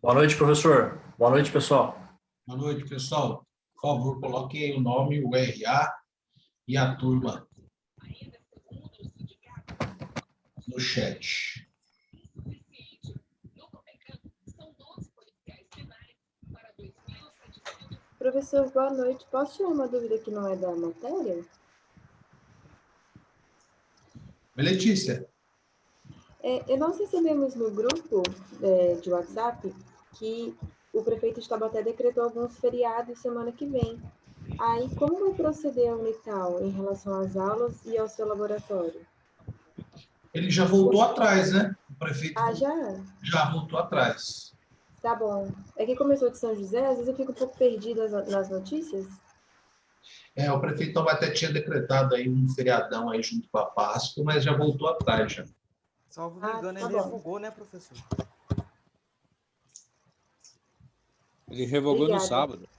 Boa noite, professor. Boa noite, pessoal. Boa noite, pessoal. Por favor, coloque aí o nome, o RA e a turma no chat. Professor, boa noite. Posso tirar uma dúvida que não é da matéria? Letícia. Nós recebemos no grupo de WhatsApp que o prefeito de Taubaté decretou alguns feriados semana que vem. Aí, como vai proceder a Unital em relação às aulas e ao seu laboratório? Ele já voltou atrás, né? O prefeito já voltou atrás. Tá bom. É que começou de São José, às vezes eu fico um pouco perdida nas notícias. O prefeito até tinha decretado aí um feriadão aí junto com a Páscoa, mas já voltou atrás já. Salvo me engano, ele revogou, né, professor? Ele revogou no sábado.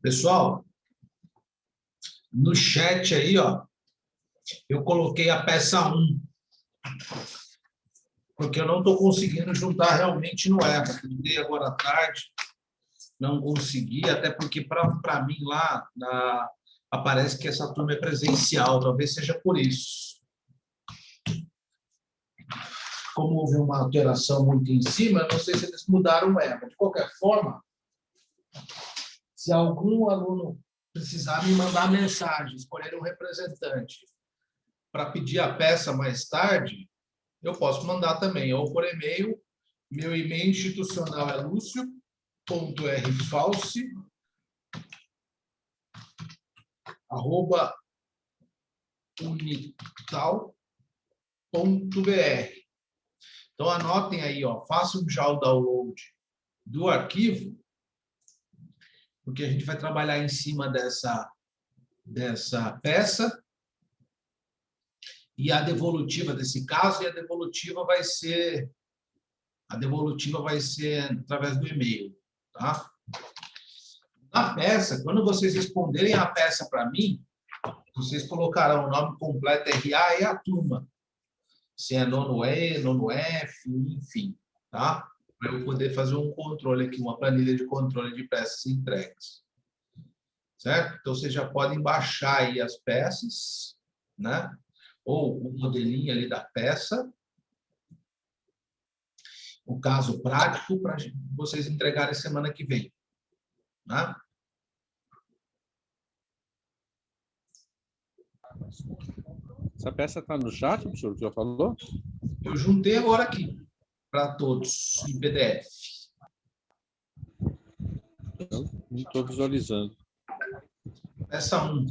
Pessoal, no chat aí, ó, eu coloquei a peça 1, porque eu não estou conseguindo juntar realmente no EVA. Tentei agora à tarde, não consegui, até porque para mim lá aparece que essa turma é presencial, talvez seja por isso. Como houve uma alteração muito em cima, não sei se eles mudaram o EVA. De qualquer forma, se algum aluno precisar me mandar mensagem, escolher um representante para pedir a peça mais tarde, eu posso mandar também, ou por e-mail. Meu e-mail institucional é lucio.falsi@unital.br. Então, anotem aí, ó, façam já o download do arquivo, porque a gente vai trabalhar em cima dessa peça e a devolutiva desse caso, e a devolutiva vai ser através do e-mail, tá? Na peça, quando vocês responderem a peça para mim, vocês colocarão o nome completo, RA e a turma. Se é nono E, nono F, enfim, tá? Para eu poder fazer um controle aqui, uma planilha de controle de peças entregues. Certo? Então, vocês já podem baixar aí as peças, né? Ou o modelinho ali da peça. O caso prático para vocês entregarem semana que vem. Né? Essa peça está no chat, professor, já falou? Eu juntei agora aqui, para todos, em PDF. Eu não estou visualizando. Peça 1.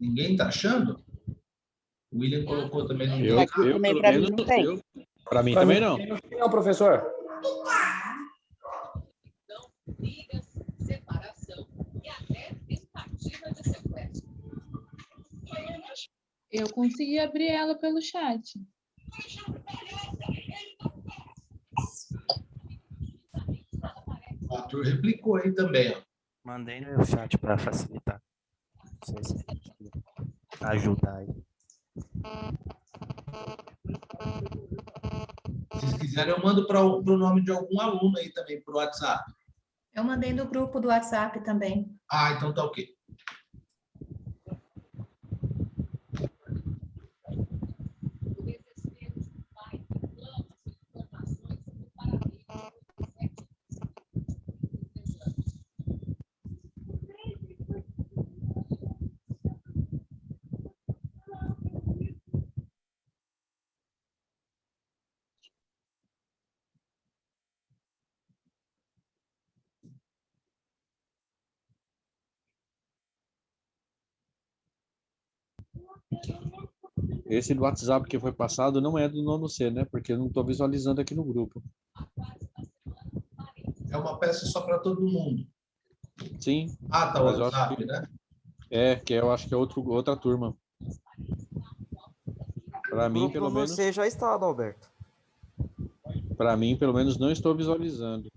Ninguém está achando? O William colocou também no Eu, grupo. eu também pelo pra mim menos, não tem. Para mim também não. Não, professor. Eu consegui abrir ela pelo chat. O Arthur replicou aí também, ó. Mandei no meu chat para facilitar. Não sei se ajudar aí. Se vocês quiserem, eu mando para o nome de algum aluno aí também, para o WhatsApp. Eu mandei no grupo do WhatsApp também. Ah, então tá ok. Esse do WhatsApp que foi passado não é do nono C, né? Porque eu não estou visualizando aqui no grupo. É uma peça só para todo mundo. Sim. Ah, tá o Mas eu acho WhatsApp, que- né? Que eu acho que é outra turma. Para mim, Grupo pelo menos, você já está, Adalberto. não estou visualizando.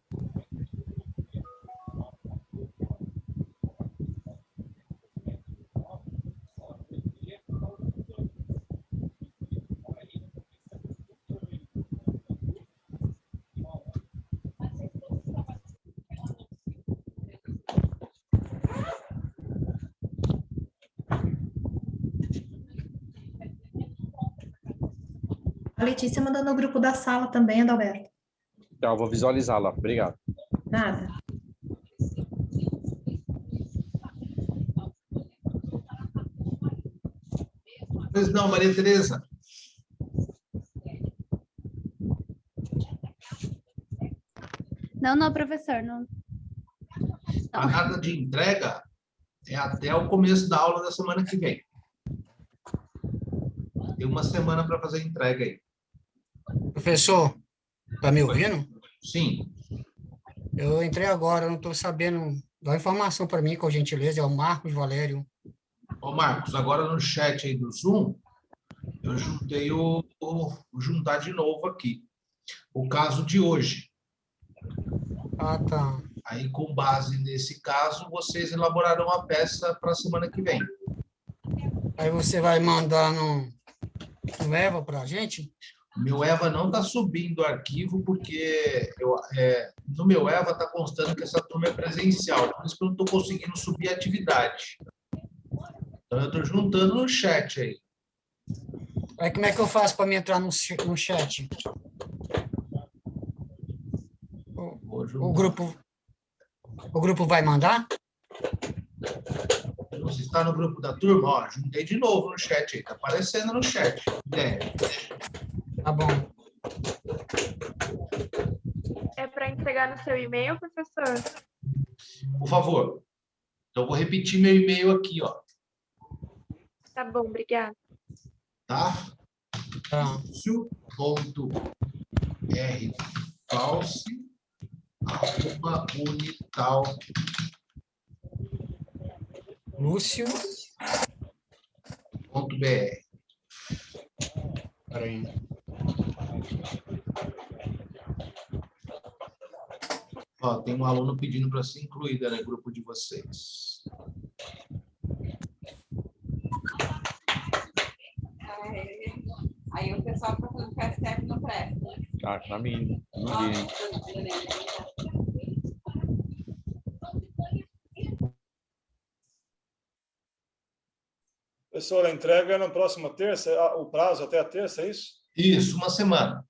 A Letícia mandou no grupo da sala também, Adalberto. Então, eu vou visualizar lá. Obrigado. Nada. Pois não, Maria Tereza. Não, professor, não. A data de entrega é até o começo da aula da semana que vem. Tem uma semana para fazer a entrega aí. Professor, tá me ouvindo? Sim. Eu entrei agora, eu não estou sabendo. Dá uma informação para mim, com gentileza, é o Marcos Valério. Ô, Marcos, agora no chat aí do Zoom, eu juntei vou juntar de novo aqui. O caso de hoje. Ah, tá. Aí, com base nesse caso, vocês elaborarão a peça para a semana que vem. Aí você vai mandar no Eva para a gente? Meu EVA não está subindo o arquivo, porque no meu EVA está constando que essa turma é presencial, por isso que eu não estou conseguindo subir a atividade. Então, eu estou juntando no chat aí. Aí como é que eu faço para me entrar no chat? Vou juntar. O grupo vai mandar? Você está no grupo da turma? Ó, juntei de novo no chat aí, está aparecendo no chat. Tá bom. É para entregar no seu e-mail, professor? Por favor. Então, eu vou repetir meu e-mail aqui, ó. Tá bom, obrigada. Tá? Tá. Lúcio.rfalsi@unital. Lúcio.br. Peraí. Ó, tem um aluno pedindo para ser incluída no grupo de vocês. Aí o pessoal está falando que a STEP não presta. Ah, para mim, ninguém. Professor, a entrega é na próxima terça, o prazo até a terça, é isso? Isso, uma semana.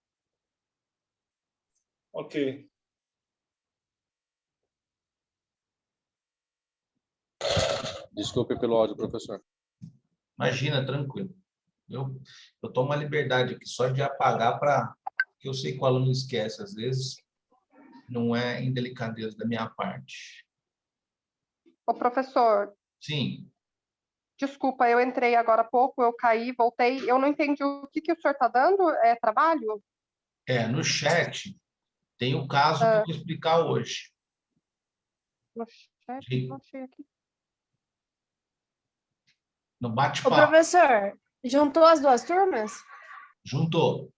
Ok. Desculpe pelo áudio, professor. Imagina, tranquilo. Eu tomo uma liberdade aqui só de apagar para que eu sei que o aluno esquece às vezes. Não é indelicadeza da minha parte. Ô, professor, Sim. Desculpa, eu entrei agora há pouco, eu caí, voltei. Eu não entendi o que o senhor está dando? É trabalho? No chat tem o caso que eu vou explicar hoje. No chat, não achei aqui. No Ô, bate-papo. professor, juntou as duas turmas? Juntou.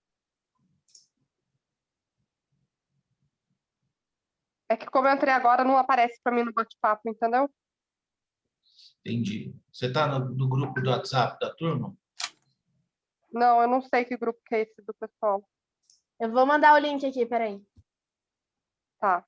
É que como eu entrei agora, não aparece para mim no bate-papo, entendeu? Entendi. Você está no grupo do WhatsApp da turma? Não, eu não sei que grupo que é esse do pessoal. Eu vou mandar o link aqui, peraí. Tá.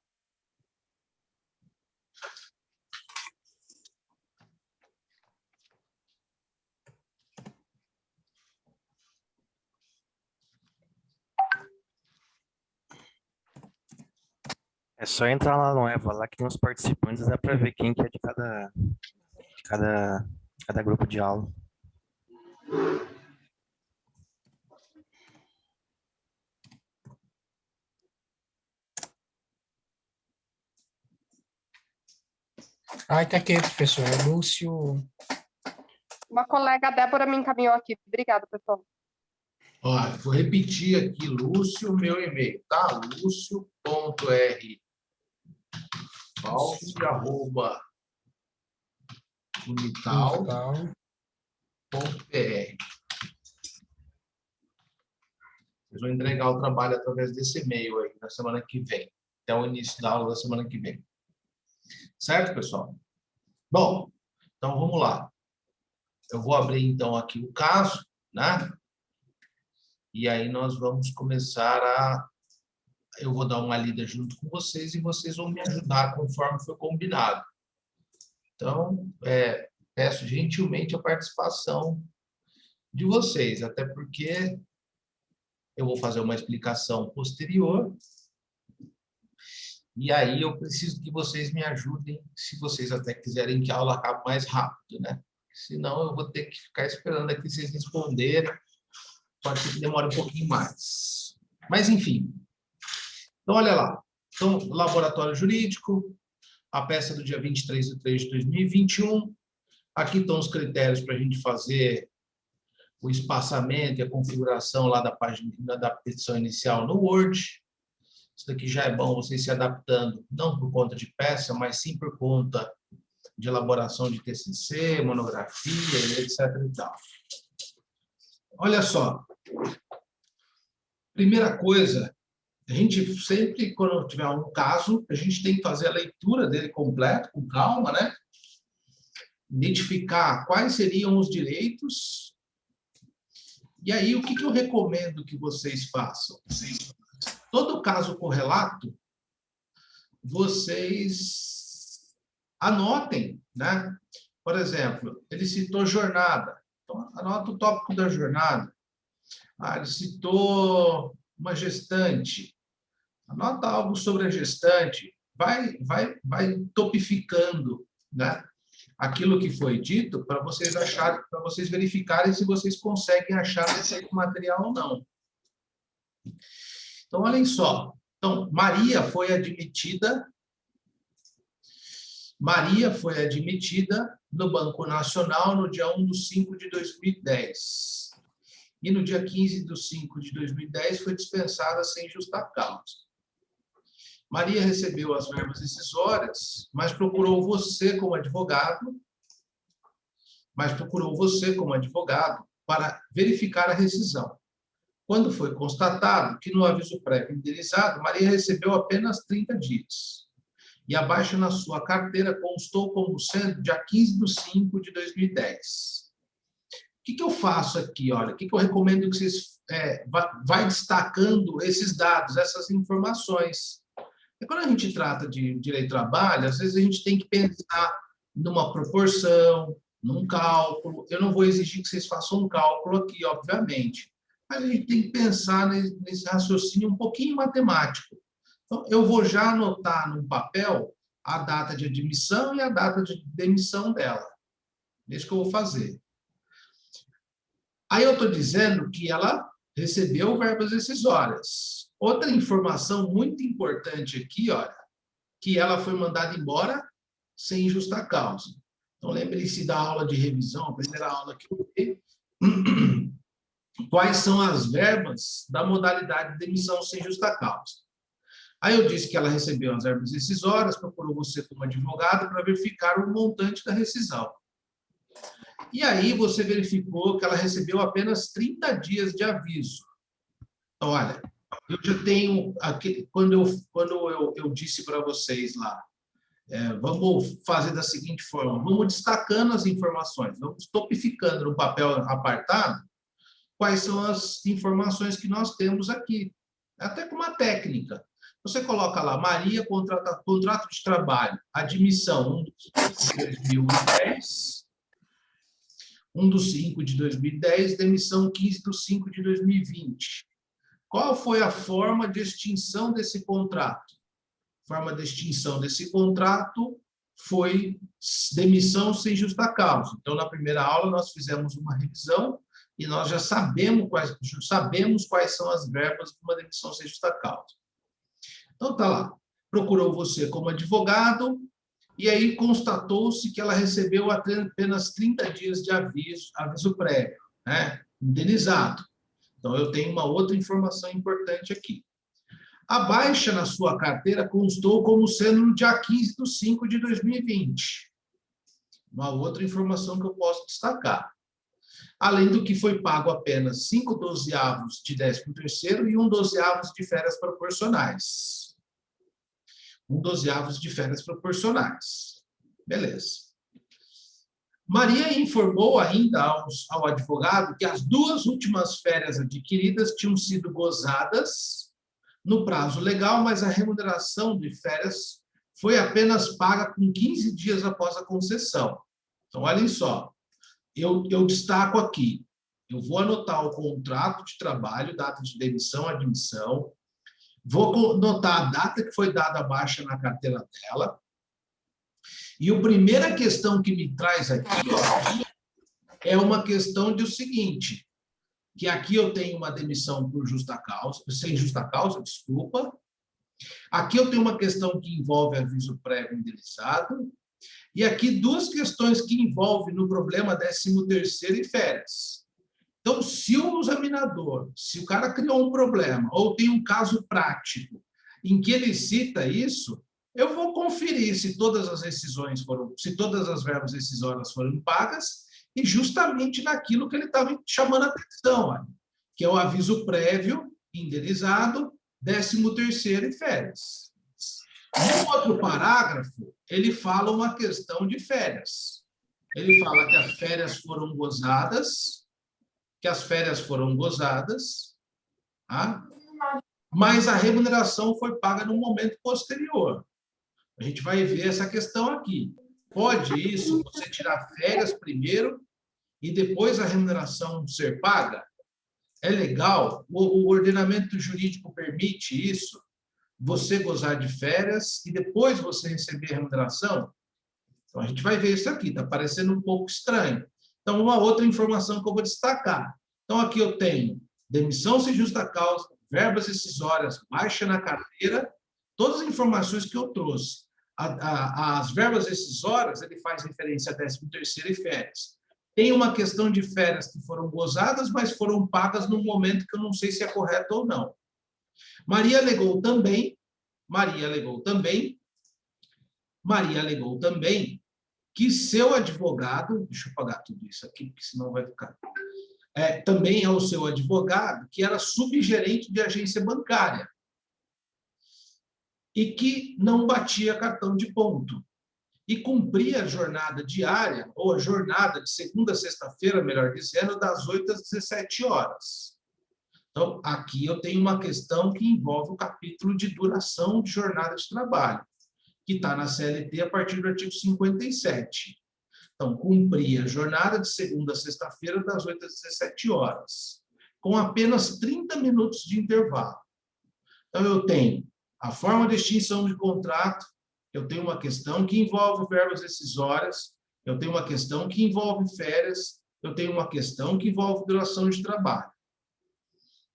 É só entrar lá no Eva, lá que tem os participantes, dá para ver quem que é de cada grupo de aula. Tá aqui, professor. É Lúcio. Uma colega, a Débora, me encaminhou aqui. Obrigada, pessoal. Olha, vou repetir aqui, Lúcio, meu e-mail, tá? lúcio.r.unital.br. Vocês vão entregar o trabalho através desse e-mail aí, na semana que vem, até o início da aula da semana que vem. Certo, pessoal? Bom, então vamos lá. Eu vou abrir, então, aqui o caso, né? E aí nós vamos começar a... Eu vou dar uma lida junto com vocês e vocês vão me ajudar conforme foi combinado. Então, peço gentilmente a participação de vocês, até porque eu vou fazer uma explicação posterior. E aí eu preciso que vocês me ajudem, se vocês até quiserem que a aula acabe mais rápido, né? Senão eu vou ter que ficar esperando aqui vocês responderem. Pode ser que demore um pouquinho mais. Mas, enfim. Então, olha lá. Então, laboratório jurídico, a peça do dia 23/3/2021. Aqui estão os critérios para a gente fazer o espaçamento e a configuração lá da página da petição inicial no Word. Isso daqui já é bom vocês se adaptando, não por conta de peça, mas sim por conta de elaboração de TCC, monografia, etc. e tal. Olha só. Primeira coisa, a gente sempre, quando tiver um caso, a gente tem que fazer a leitura dele completo, com calma, né? Identificar quais seriam os direitos. E aí, o que eu recomendo que vocês façam? Todo caso correlato, vocês anotem, né? Por exemplo, ele citou jornada. Então, anota o tópico da jornada. Ele citou uma gestante. Anota algo sobre a gestante. Vai topificando, né, aquilo que foi dito para vocês acharem, para vocês verificarem se vocês conseguem achar esse material ou não. Então, olhem só. Então, Maria foi admitida no Banco Nacional no dia 1/5/2010. E no dia 15/5/2010 foi dispensada sem justa causa. Maria recebeu as verbas rescisórias, mas procurou você como advogado para verificar a rescisão. Quando foi constatado que no aviso prévio indenizado, Maria recebeu apenas 30 dias. E abaixo na sua carteira constou como sendo dia 15/5/2010. O que eu faço aqui? Olha, o que eu recomendo que vocês vai destacando esses dados, essas informações. E quando a gente trata de direito do trabalho, às vezes a gente tem que pensar numa proporção, num cálculo. Eu não vou exigir que vocês façam um cálculo aqui, obviamente. Mas a gente tem que pensar nesse raciocínio um pouquinho matemático. Então, eu vou já anotar no papel a data de admissão e a data de demissão dela. É isso que eu vou fazer. Aí eu estou dizendo que ela recebeu verbas rescisórias. Outra informação muito importante aqui, olha, que ela foi mandada embora sem justa causa. Então, lembre-se da aula de revisão, a primeira aula que eu dei. Quais são as verbas da modalidade de demissão sem justa causa? Aí eu disse que ela recebeu as verbas rescisórias, procurou você como advogado para verificar o montante da rescisão. E aí você verificou que ela recebeu apenas 30 dias de aviso. Então, olha, eu já tenho, quando eu disse para vocês lá, vamos fazer da seguinte forma, vamos destacando as informações, vamos topificando no papel apartado quais são as informações que nós temos aqui, até com uma técnica. Você coloca lá, Maria, contrato de trabalho, admissão 1 de 2010, 1 de 5 de 2010, demissão 15 de 5 de 2020. Qual foi a forma de extinção desse contrato? A forma de extinção desse contrato foi demissão sem justa causa. Então, na primeira aula, nós fizemos uma revisão e nós já sabemos quais são as verbas de uma demissão sem justa causa. Então, está lá. Procurou você como advogado e aí constatou-se que ela recebeu apenas 30 dias de aviso prévio, né? Indenizado. Então, eu tenho uma outra informação importante aqui. A baixa na sua carteira constou como sendo no dia 15 de 5 de 2020. Uma outra informação que eu posso destacar. Além do que foi pago apenas 5 dozeavos de 13º e 1 dozeavos de férias proporcionais. 1 dozeavos de férias proporcionais. Beleza. Maria informou ainda ao advogado que as 2 últimas férias adquiridas tinham sido gozadas no prazo legal, mas a remuneração de férias foi apenas paga com 15 dias após a concessão. Então, olhem só, eu destaco aqui, eu vou anotar o contrato de trabalho, data de demissão, admissão, vou anotar a data que foi dada a baixa na carteira dela, e a primeira questão que me traz aqui, ó, é uma questão de o seguinte, que aqui eu tenho uma demissão por justa causa, sem justa causa, desculpa. Aqui eu tenho uma questão que envolve aviso prévio indenizado. E aqui 2 questões que envolvem no problema 13º e férias. Então, se o examinador, se o cara criou um problema, ou tem um caso prático em que ele cita isso, eu vou conferir se todas as rescisões se todas as verbas rescisórias foram pagas, e justamente naquilo que ele estava chamando a atenção, olha, que é o aviso prévio, indenizado, 13º e férias. No outro parágrafo, ele fala uma questão de férias. Ele fala que as férias foram gozadas, tá? Mas a remuneração foi paga no momento posterior. A gente vai ver essa questão aqui. Pode isso, você tirar férias primeiro e depois a remuneração ser paga? É legal? O ordenamento jurídico permite isso? Você gozar de férias e depois você receber a remuneração? Então, a gente vai ver isso aqui, está parecendo um pouco estranho. Então, uma outra informação que eu vou destacar. Então, aqui eu tenho demissão sem justa causa, verbas rescisórias, baixa na carteira, todas as informações que eu trouxe. As verbas rescisórias, ele faz referência a 13º e férias. Tem uma questão de férias que foram gozadas, mas foram pagas num momento que eu não sei se é correto ou não. Maria alegou também que seu advogado, deixa eu apagar tudo isso aqui, porque senão vai ficar... também é o seu advogado, que era subgerente de agência bancária e que não batia cartão de ponto e cumpria a jornada diária, ou a jornada de segunda a sexta-feira, melhor dizendo, das 8 às 17 horas. Então, aqui eu tenho uma questão que envolve o capítulo de duração de jornada de trabalho, que está na CLT a partir do artigo 57. Então, cumpria a jornada de segunda a sexta-feira, das 8 às 17 horas, com apenas 30 minutos de intervalo. Então, eu tenho a forma de extinção de contrato, eu tenho uma questão que envolve verbas rescisórias, eu tenho uma questão que envolve férias, eu tenho uma questão que envolve duração de trabalho.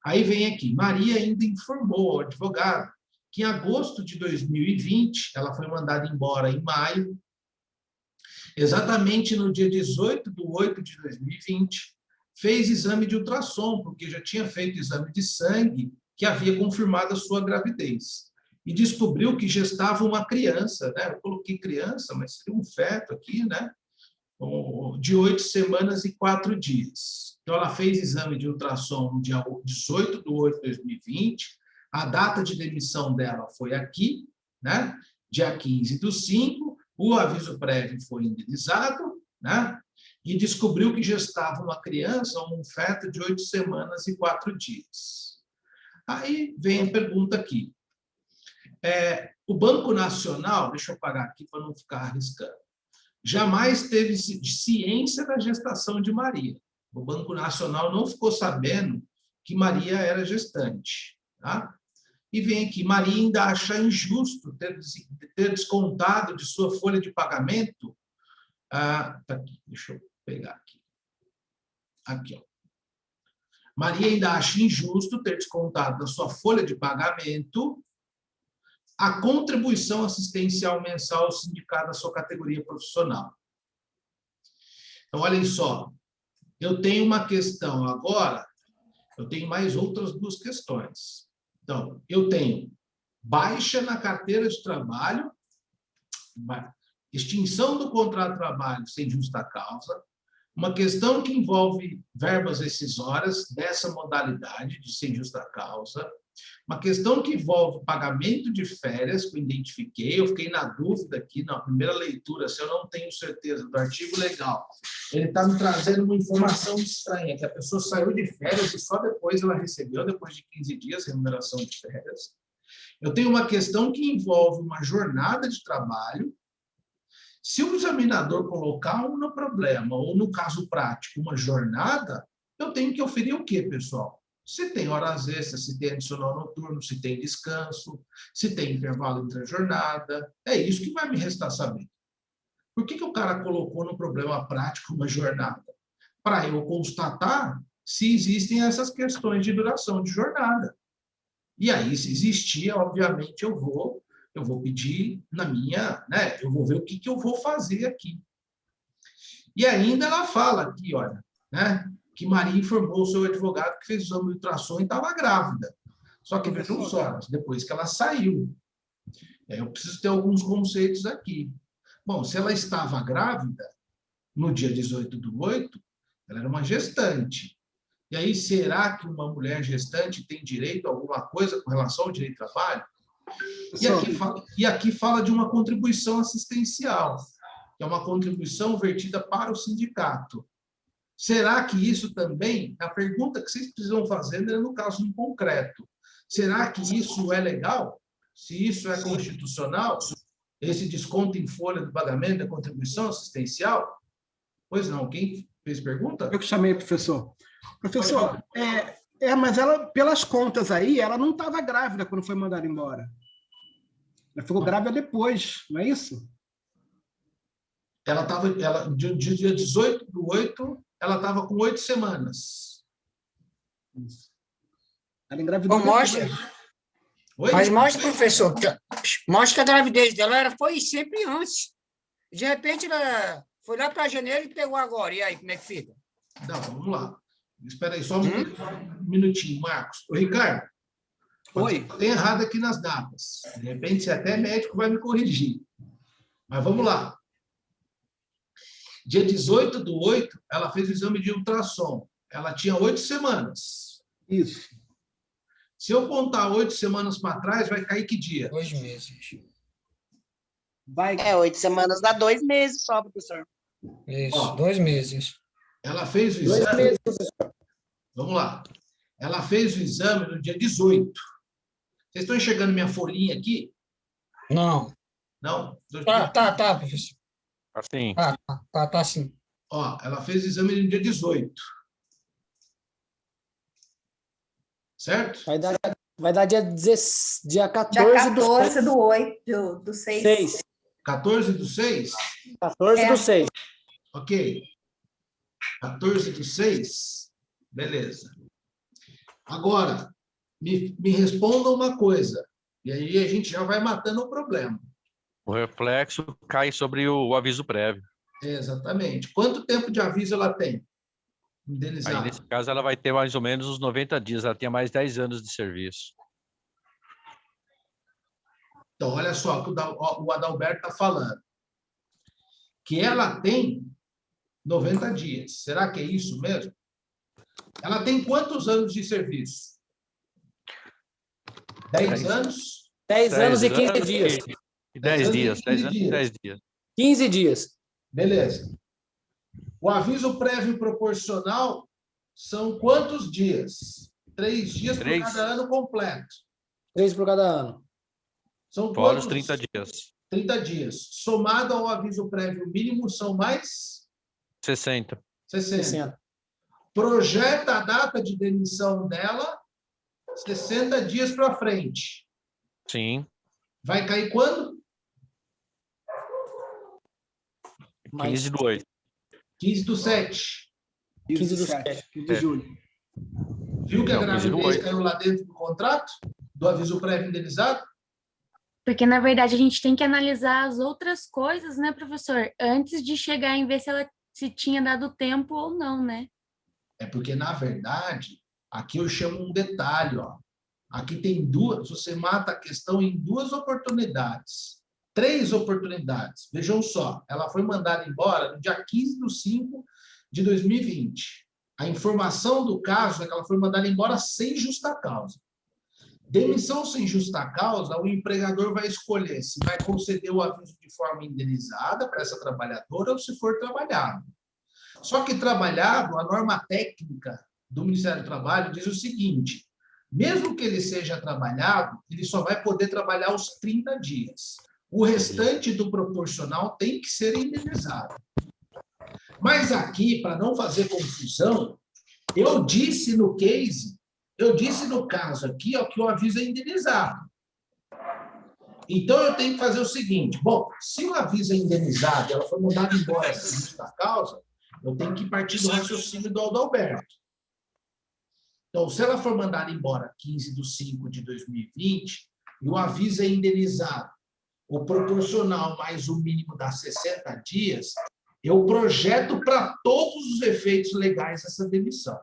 Aí vem aqui, Maria ainda informou ao advogado que em agosto de 2020, ela foi mandada embora em maio, Exatamente no dia 18/8/2020, fez exame de ultrassom, porque já tinha feito exame de sangue que havia confirmado a sua gravidez. E descobriu que gestava uma criança, né? Eu coloquei criança, mas seria um feto aqui, né? De 8 semanas e 4 dias. Então, ela fez exame de ultrassom no dia 18/8/2020. A data de demissão dela foi aqui, né? Dia 15/5. O aviso prévio foi indenizado, né? E descobriu que gestava uma criança, um feto de 8 semanas e 4 dias. Aí vem a pergunta aqui. O Banco Nacional, deixa eu parar aqui para não ficar arriscando, jamais teve ciência da gestação de Maria. O Banco Nacional não ficou sabendo que Maria era gestante. Tá? E vem aqui, Maria ainda acha injusto ter descontado de sua folha de pagamento. Tá aqui, deixa eu pegar aqui. Aqui, ó. Maria ainda acha injusto ter descontado da sua folha de pagamento a contribuição assistencial mensal ao sindicato da sua categoria profissional. Então, olhem só, eu tenho uma questão agora, eu tenho mais outras 2 questões. Então, eu tenho baixa na carteira de trabalho, extinção do contrato de trabalho sem justa causa, uma questão que envolve verbas rescisórias dessa modalidade de sem justa causa, uma questão que envolve pagamento de férias, que eu identifiquei, eu fiquei na dúvida aqui na primeira leitura, se eu não tenho certeza do artigo legal. Ele está me trazendo uma informação estranha, que a pessoa saiu de férias e só depois ela recebeu, depois de 15 dias, remuneração de férias. Eu tenho uma questão que envolve uma jornada de trabalho. Se o examinador colocar no problema, ou no caso prático, uma jornada, eu tenho que oferir o quê, pessoal? Se tem horas extras, se tem adicional noturno, se tem descanso, se tem intervalo entre a jornada. É isso que vai me restar saber. Por que o cara colocou no problema prático uma jornada? Para eu constatar se existem essas questões de duração de jornada. E aí, se existir, obviamente, eu vou pedir na minha, né? Eu vou ver o que eu vou fazer aqui. E ainda ela fala aqui, olha, né? Que Maria informou o seu advogado que fez o exame de ultrassom e estava grávida. Só que vejam só, depois que ela saiu. Eu preciso ter alguns conceitos aqui. Bom, se ela estava grávida, no dia 18/8, ela era uma gestante. E aí, será que uma mulher gestante tem direito a alguma coisa com relação ao direito ao trabalho? E aqui fala de uma contribuição assistencial, que é uma contribuição vertida para o sindicato. Será que isso também, a pergunta que vocês precisam fazer é no caso em concreto, será que isso é legal? Se isso é constitucional, esse desconto em folha do pagamento da contribuição assistencial? Pois não, quem fez pergunta? Eu que chamei, professor. Professor, mas ela, pelas contas aí, ela não estava grávida quando foi mandada embora. Ela ficou grávida depois, não é isso? Dia 18/8, ela estava com 8 semanas. Ela engravidou. Mostra. Oi? Mas mostra, professor, mostra que a gravidez dela foi sempre antes. De repente, ela foi lá para janeiro e pegou agora. E aí, como é que fica? Não, vamos lá. Espera aí, só um minutinho, Marcos. Ô, Ricardo. Oi. Tem errado aqui nas datas. De repente, se até médico vai me corrigir. Mas vamos lá. Dia 18/8, ela fez o exame de ultrassom. Ela tinha 8 semanas. Isso. Se eu contar 8 semanas para trás, vai cair que dia? 2 meses. 8 semanas dá 2 meses só, professor. Isso, 2 meses. Ela fez o exame... 2 meses, professor. Vamos lá. Ela fez o exame no dia 18. Vocês estão enxergando minha folhinha aqui? Não. Não? Tá, professor. Assim. Tá sim. Ó, ela fez o exame no dia 18. Certo? Vai dar dia 14 Dia 14 do 8, do 6. 14 do 6? 14 do 6. Ok. 14 do 6? Beleza. Agora, me responda uma coisa. E aí a gente já vai matando o problema. O reflexo cai sobre o aviso prévio. Exatamente. Quanto tempo de aviso ela tem? Aí, Indenizado. nesse caso, ela vai ter mais ou menos uns 90 dias. Ela tinha mais 10 anos de serviço. Então, olha só o que o Adalberto está falando. Que ela tem 90 dias. Será que é isso mesmo? Ela tem quantos anos de serviço? 10 anos? 10 anos e 15 dias. E 10 dias. 10 anos e 10 dias. 15 dias. Beleza. O aviso prévio proporcional são quantos dias? 3 dias por cada ano completo. 3 por cada ano. São Fora quantos? os 30 dias. 30 dias. Somado ao aviso prévio mínimo, são mais 60. 60. Projeta a data de demissão dela 60 dias para frente. Sim. Vai cair quando? 15/8. 15/7. 15/7. 15 de julho. Viu que a Não, 15/8. gravidez caiu lá dentro do contrato? Do aviso prévio indenizado? Porque, na verdade, a gente tem que analisar as outras coisas, né, professor? Antes de chegar em ver se tinha dado tempo ou não, né? É porque, na verdade, aqui eu chamo um detalhe, ó. Aqui tem duas, você mata a questão em 2 oportunidades. 3 oportunidades. Vejam só, ela foi mandada embora no dia 15/5 de 2020. A informação do caso é que ela foi mandada embora sem justa causa. Demissão sem justa causa, o empregador vai escolher se vai conceder o aviso de forma indenizada para essa trabalhadora ou se for trabalhado. Só que trabalhado, a norma técnica do Ministério do Trabalho diz o seguinte: mesmo que ele seja trabalhado, ele só vai poder trabalhar os 30 dias. O restante do proporcional tem que ser indenizado. Mas aqui, para não fazer confusão, eu disse no caso aqui, ó, que o aviso é indenizado. Então, eu tenho que fazer o seguinte: bom, se o aviso é indenizado e ela foi mandada embora sem justa causa, eu tenho que partir do raciocínio do Adalberto. Então, se ela for mandada embora 15/5 de 2020 e o aviso é indenizado, o proporcional mais o mínimo dá 60 dias, eu projeto para todos os efeitos legais essa demissão.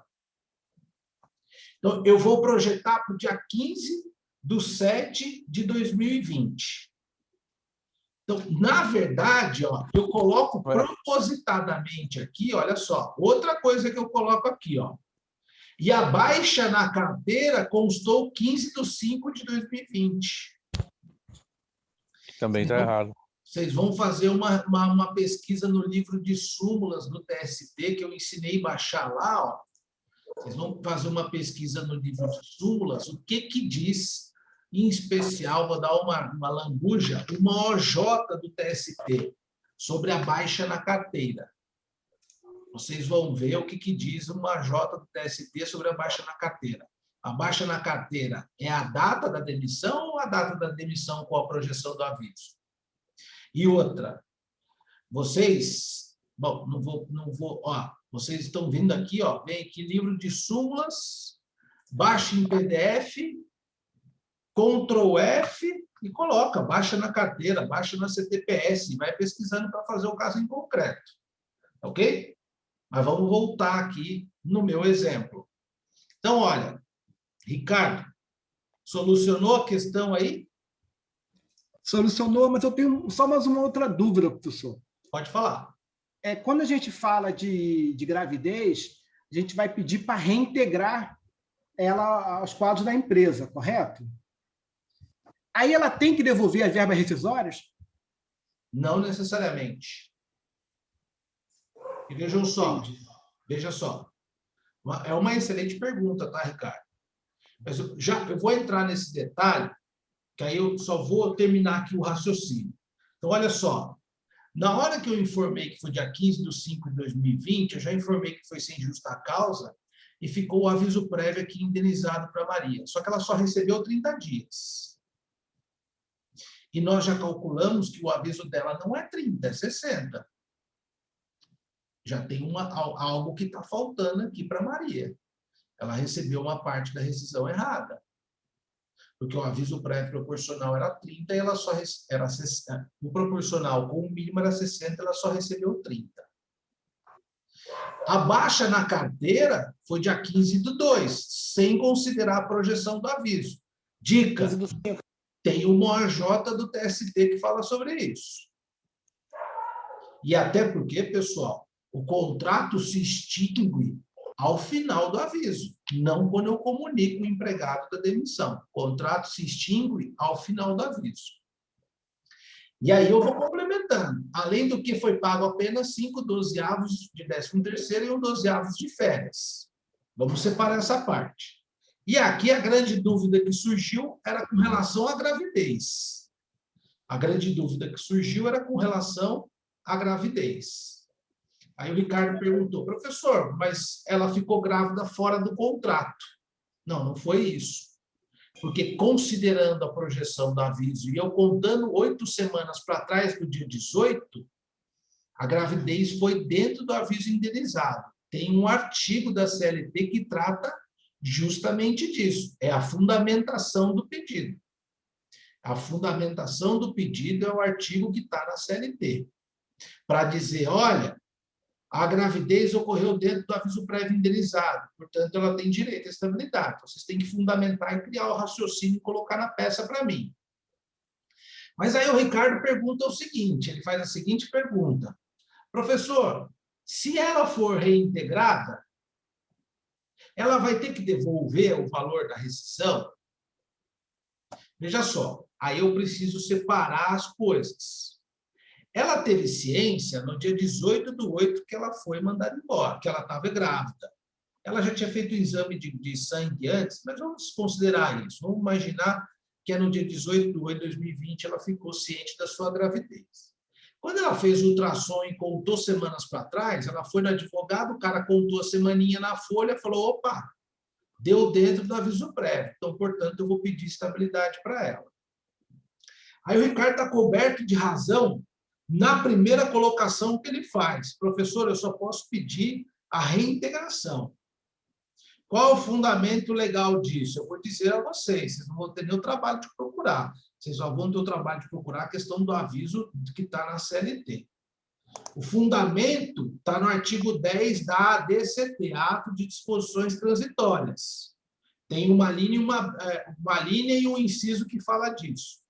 Então, eu vou projetar para o dia 15/7 de 2020. Então, na verdade, ó, eu coloco propositadamente aqui, olha só, outra coisa que eu coloco aqui, ó. E a baixa na carteira constou 15/5 de 2020. Também está errado. Vocês vão fazer uma pesquisa no livro de súmulas do TST, que eu ensinei a baixar lá, ó. Vocês vão fazer uma pesquisa no livro de súmulas, o que diz, em especial, vou dar uma lambuja, uma OJ do TST, sobre a baixa na carteira. Vocês vão ver o que diz uma OJ do TST sobre a baixa na carteira. A baixa na carteira é a data da demissão ou a data da demissão com a projeção do aviso? E outra, vocês... Bom, não vou, ó, vocês estão vindo aqui, ó, vem aqui livro de súmulas, baixa em PDF, Ctrl F e coloca, baixa na carteira, baixa na CTPS, e vai pesquisando para fazer o caso em concreto. Ok? Mas vamos voltar aqui no meu exemplo. Então, olha, Ricardo, solucionou a questão aí? Solucionou, mas eu tenho só mais uma outra dúvida, professor. Pode falar. Quando a gente fala de gravidez, a gente vai pedir para reintegrar ela aos quadros da empresa, correto? Aí ela tem que devolver as verbas rescisórias? Não necessariamente. E vejam só, veja só. É uma excelente pergunta, tá, Ricardo? Mas eu vou entrar nesse detalhe, que aí eu só vou terminar aqui o raciocínio. Então, olha só. Na hora que eu informei que foi dia 15/5 de 2020, eu já informei que foi sem justa causa e ficou o aviso prévio aqui indenizado para a Maria. Só que ela só recebeu 30 dias. E nós já calculamos que o aviso dela não é 30, é 60. Já tem algo que está faltando aqui para a Maria. Ela recebeu uma parte da rescisão errada. Porque o aviso prévio proporcional era 30 e ela só era 60. O proporcional com o mínimo era 60, ela só recebeu 30. A baixa na carteira foi dia 15/2, sem considerar a projeção do aviso. Dica, tem o MOJ do TST que fala sobre isso. E até porque, pessoal, o contrato se extingue ao final do aviso, não quando eu comunico o empregado da demissão. O contrato se extingue ao final do aviso. E aí eu vou complementando. Além do que foi pago apenas 5 dozeavos de 13º e 1 dozeavos de férias. Vamos separar essa parte. E aqui a grande dúvida que surgiu era com relação à gravidez. A grande dúvida que surgiu era com relação à gravidez. Aí o Ricardo perguntou, professor, mas ela ficou grávida fora do contrato. Não, não foi isso. Porque considerando a projeção do aviso e eu contando 8 semanas para trás do dia 18, a gravidez foi dentro do aviso indenizado. Tem um artigo da CLT que trata justamente disso. É a fundamentação do pedido. A fundamentação do pedido é o artigo que está na CLT. Para dizer, olha, a gravidez ocorreu dentro do aviso prévio indenizado, portanto, ela tem direito à estabilidade. Vocês têm que fundamentar e criar o raciocínio e colocar na peça para mim. Mas aí o Ricardo pergunta o seguinte, ele faz a seguinte pergunta. Professor, se ela for reintegrada, ela vai ter que devolver o valor da rescisão? Veja só, aí eu preciso separar as coisas. Ela teve ciência no dia 18/8 que ela foi mandada embora, que ela estava grávida. Ela já tinha feito o exame de sangue antes, mas vamos considerar isso. Vamos imaginar que é no dia 18/8 de 2020 ela ficou ciente da sua gravidez. Quando ela fez o ultrassom e contou semanas para trás, ela foi no advogado, o cara contou a semaninha na folha, falou, opa, deu dentro do aviso prévio, então, portanto, eu vou pedir estabilidade para ela. Aí o Ricardo está coberto de razão na primeira colocação que ele faz. Professor, eu só posso pedir a reintegração. Qual o fundamento legal disso? Eu vou dizer a vocês não vão ter nem o trabalho de procurar. Vocês só vão ter o trabalho de procurar a questão do aviso que está na CLT. O fundamento está no artigo 10 da ADCT, Ato de Disposições Transitórias. Tem uma linha e um inciso que fala disso.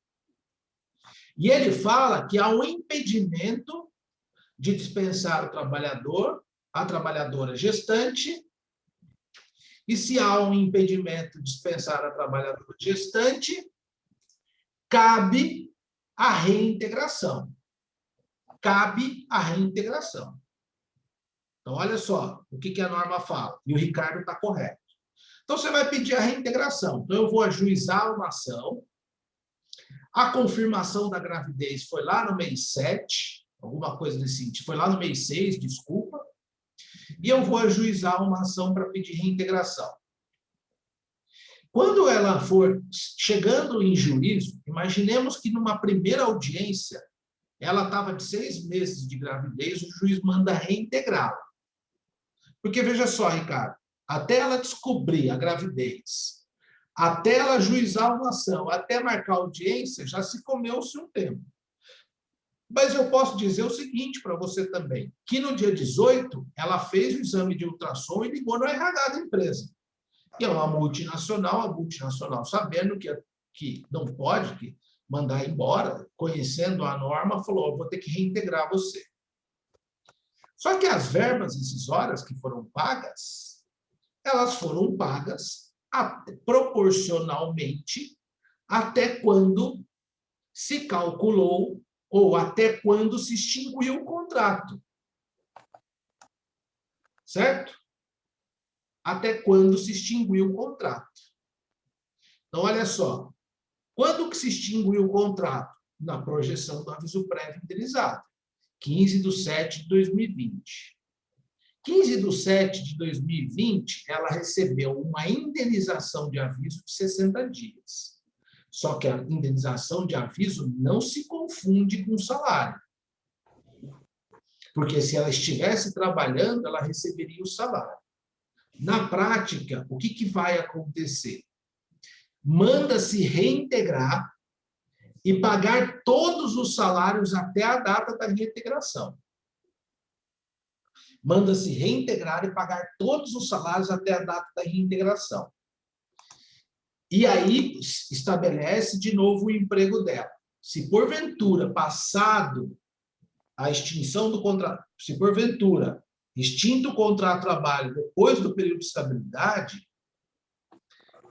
E ele fala que há um impedimento de dispensar o trabalhador, a trabalhadora gestante, e se há um impedimento de dispensar a trabalhadora gestante, cabe a reintegração. Cabe a reintegração. Então, olha só o que a norma fala, e o Ricardo está correto. Então, você vai pedir a reintegração. Então, eu vou ajuizar uma ação. A confirmação da gravidez foi lá no mês 7, alguma coisa desse sentido, foi lá no mês 6, desculpa, e eu vou ajuizar uma ação para pedir reintegração. Quando ela for chegando em juízo, imaginemos que numa primeira audiência, ela estava de 6 meses de gravidez, o juiz manda reintegrá-la. Porque, veja só, Ricardo, até ela descobrir a gravidez, até ela ajuizar uma ação, até marcar audiência, já se comeu-se um tempo. Mas eu posso dizer o seguinte para você também, que no dia 18, ela fez o exame de ultrassom e ligou no RH da empresa. E é uma multinacional, a multinacional, sabendo que não pode mandar embora, conhecendo a norma, falou, eu vou ter que reintegrar você. Só que as verbas rescisórias que foram pagas, elas foram pagas proporcionalmente até quando se calculou ou até quando se extinguiu o contrato. Certo? Até quando se extinguiu o contrato. Então, olha só. Quando que se extinguiu o contrato? Na projeção do aviso prévio indenizado. 15/7 de 2020. 15/7 de 2020, ela recebeu uma indenização de aviso de 60 dias. Só que a indenização de aviso não se confunde com salário. Porque se ela estivesse trabalhando, ela receberia o salário. Na prática, o que vai acontecer? manda-se reintegrar e pagar todos os salários até a data da reintegração. Manda-se reintegrar e pagar todos os salários até a data da reintegração. E aí estabelece de novo o emprego dela. Se porventura, passado a extinção do contrato, se porventura extinto o contrato de trabalho depois do período de estabilidade,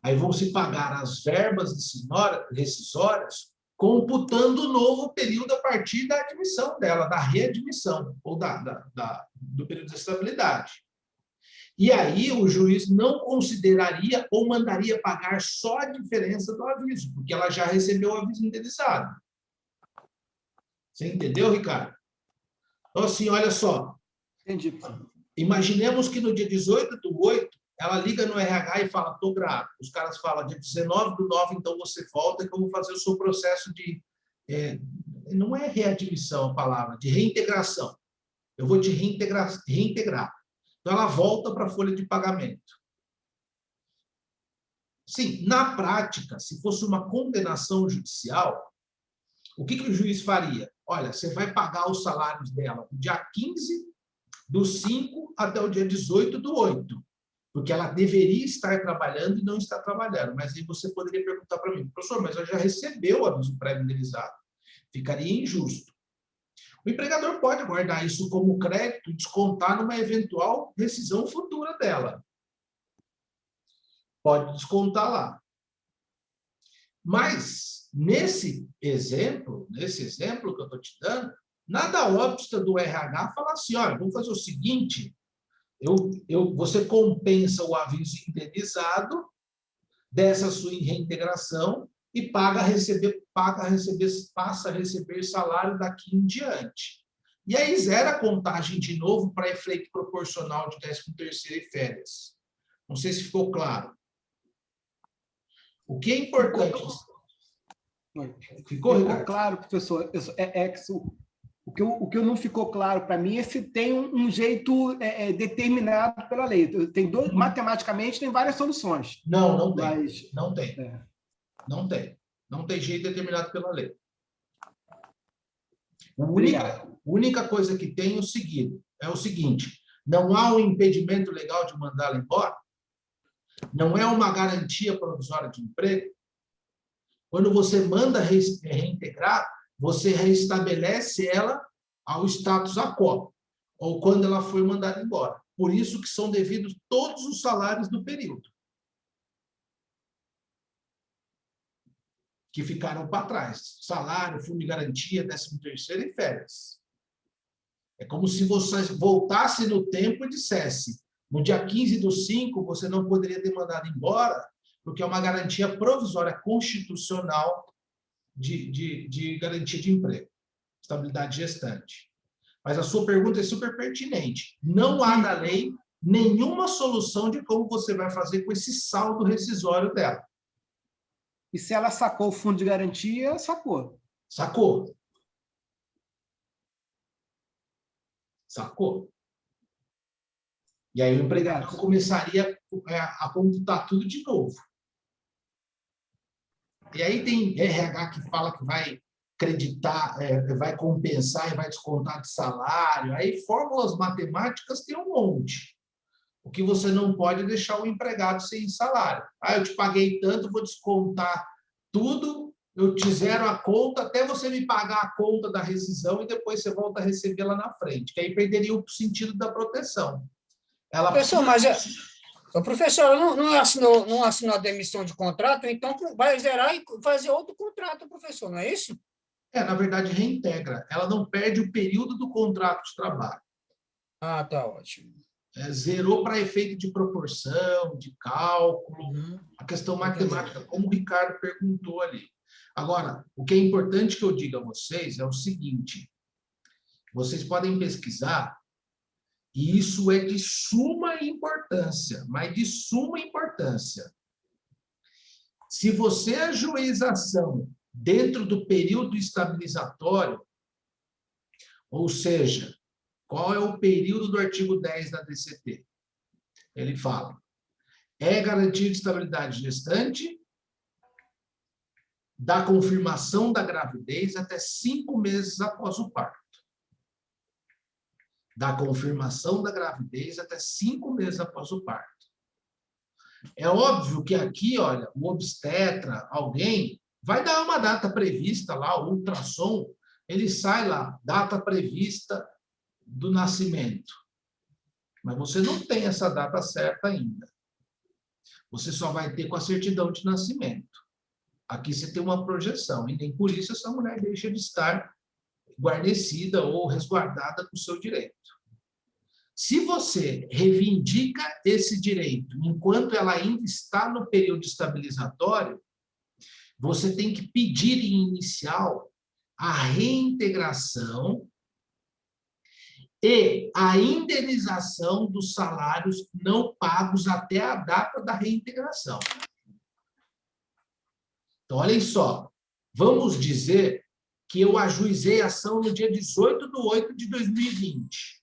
aí vão se pagar as verbas rescisórias, computando o novo período a partir da admissão dela, da readmissão, ou do período de estabilidade. E aí o juiz não consideraria ou mandaria pagar só a diferença do aviso, porque ela já recebeu o aviso indenizado. Você entendeu, Ricardo? Então, assim, olha só. Entendi. Imaginemos que no dia 18/8, ela liga no RH e fala, estou grávida. Os caras falam, dia 19/9, então você volta que eu vou fazer o seu processo de... não é readmissão a palavra, de reintegração. Eu vou te reintegrar. Então, ela volta para a folha de pagamento. Sim, na prática, se fosse uma condenação judicial, o que o juiz faria? Olha, você vai pagar os salários dela do dia 15/5 até o dia 18/8, porque ela deveria estar trabalhando e não está trabalhando. Mas aí você poderia perguntar para mim, professor, mas ela já recebeu o aviso prévio indenizado. Ficaria injusto. O empregador pode guardar isso como crédito e descontar numa eventual rescisão futura dela. Pode descontar lá. Mas, nesse exemplo que eu estou te dando, nada obsta do RH falar assim, olha, vamos fazer o seguinte, você compensa o aviso indenizado dessa sua reintegração e passa a receber salário daqui em diante. E aí zera a contagem de novo para efeito proporcional de 13º e férias. Não sei se ficou claro. O que é importante... Ficou claro, professor. O que não ficou claro para mim é se tem um jeito determinado pela lei. Matematicamente, tem várias soluções. Não tem. Mas... Não tem. Não tem. Não tem jeito determinado pela lei. A única coisa que tem é o seguinte, não há um impedimento legal de mandá-la embora, não é uma garantia provisória de emprego. Quando você manda reintegrar, você reestabelece ela ao status quo, ou quando ela foi mandada embora. Por isso que são devidos todos os salários do período, que ficaram para trás. Salário, fundo de garantia, 13º e férias. É como se você voltasse no tempo e dissesse, no dia 15/5, você não poderia ter mandado embora, porque é uma garantia provisória constitucional de garantia de emprego, estabilidade gestante. Mas a sua pergunta é super pertinente. Não há na lei nenhuma solução de como você vai fazer com esse saldo rescisório dela. E se ela sacou o fundo de garantia, sacou. Sacou. E aí o empregador começaria a computar tudo de novo. E aí tem RH que fala que vai acreditar, vai compensar e vai descontar de salário. Aí fórmulas matemáticas tem um monte. O que você não pode é deixar o empregado sem salário. Eu te paguei tanto, vou descontar tudo, eu te zero a conta até você me pagar a conta da rescisão e depois você volta a receber lá na frente. Que aí perderia o sentido da proteção. Professor, o professor não assinou a demissão de contrato, então vai zerar e fazer outro contrato, professor, não é isso? Na verdade, reintegra. Ela não perde o período do contrato de trabalho. Tá ótimo. Zerou para efeito de proporção, de cálculo, a questão matemática, como o Ricardo perguntou ali. Agora, o que é importante que eu diga a vocês é o seguinte, vocês podem pesquisar, e isso é de suma importância, mas de suma importância. Se você ajuiza ação dentro do período estabilizatório, ou seja, qual é o período do artigo 10 da DCT? Ele fala, é garantia de estabilidade gestante da confirmação da gravidez até 5 meses após o parto. Da confirmação da gravidez até 5 meses após o parto. É óbvio que aqui, olha, o obstetra, alguém, vai dar uma data prevista lá, o ultrassom, ele sai lá, data prevista do nascimento. Mas você não tem essa data certa ainda. Você só vai ter com a certidão de nascimento. Aqui você tem uma projeção, e nem por isso essa mulher deixa de estar guarnecida ou resguardada com o seu direito. Se você reivindica esse direito enquanto ela ainda está no período estabilizatório, você tem que pedir em inicial a reintegração e a indenização dos salários não pagos até a data da reintegração. Então, olhem só, vamos dizer que eu ajuizei a ação no dia 18/8/2020.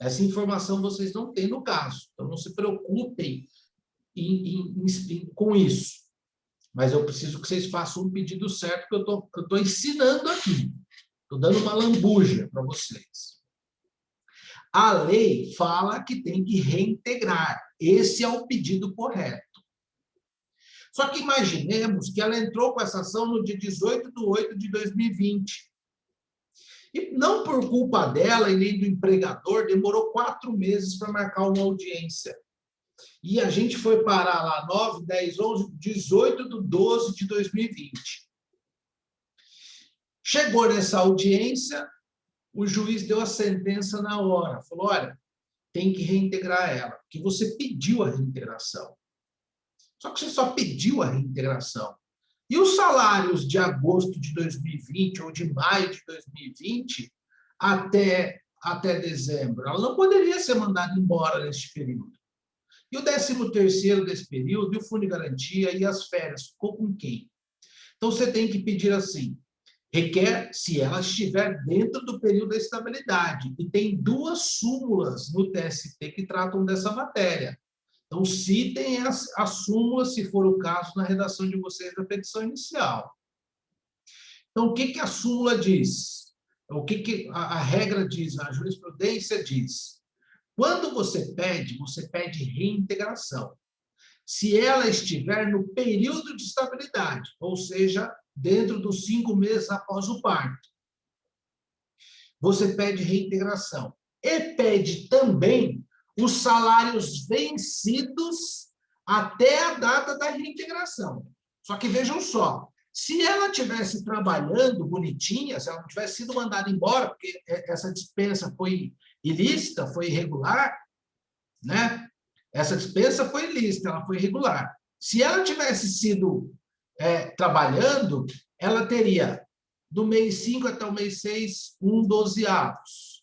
Essa informação vocês não têm no caso, então não se preocupem com isso. Mas eu preciso que vocês façam um pedido certo, que eu estou ensinando aqui. Estou dando uma lambuja para vocês. A lei fala que tem que reintegrar. Esse é o pedido correto. Só que imaginemos que ela entrou com essa ação no dia 18/8/2020. E não por culpa dela e nem do empregador, demorou 4 meses para marcar uma audiência. E a gente foi parar lá 9, 10, 11, 18/12/2020. Chegou nessa audiência, o juiz deu a sentença na hora. Falou, olha, tem que reintegrar ela, porque você pediu a reintegração. Só que você só pediu a reintegração. E os salários de agosto de 2020 ou de maio de 2020 até dezembro, ela não poderia ser mandada embora neste período. E o 13º desse período, e o fundo de garantia, e as férias, ficou com quem? Então, você tem que pedir assim, requer se ela estiver dentro do período da estabilidade. E tem 2 súmulas no TST que tratam dessa matéria. Então, citem a súmula, se for o caso, na redação de vocês da petição inicial. Então, o que a súmula diz? O que a regra diz, a jurisprudência diz? Quando você pede reintegração. Se ela estiver no período de estabilidade, ou seja, dentro dos 5 meses após o parto, você pede reintegração. E pede também os salários vencidos até a data da reintegração. Só que vejam só, se ela estivesse trabalhando bonitinha, se ela não tivesse sido mandada embora, porque essa dispensa foi ilícita, foi irregular, né? Essa dispensa foi ilícita, ela foi irregular. Se ela tivesse sido trabalhando, ela teria, do mês 5 até o mês 6, 1/12.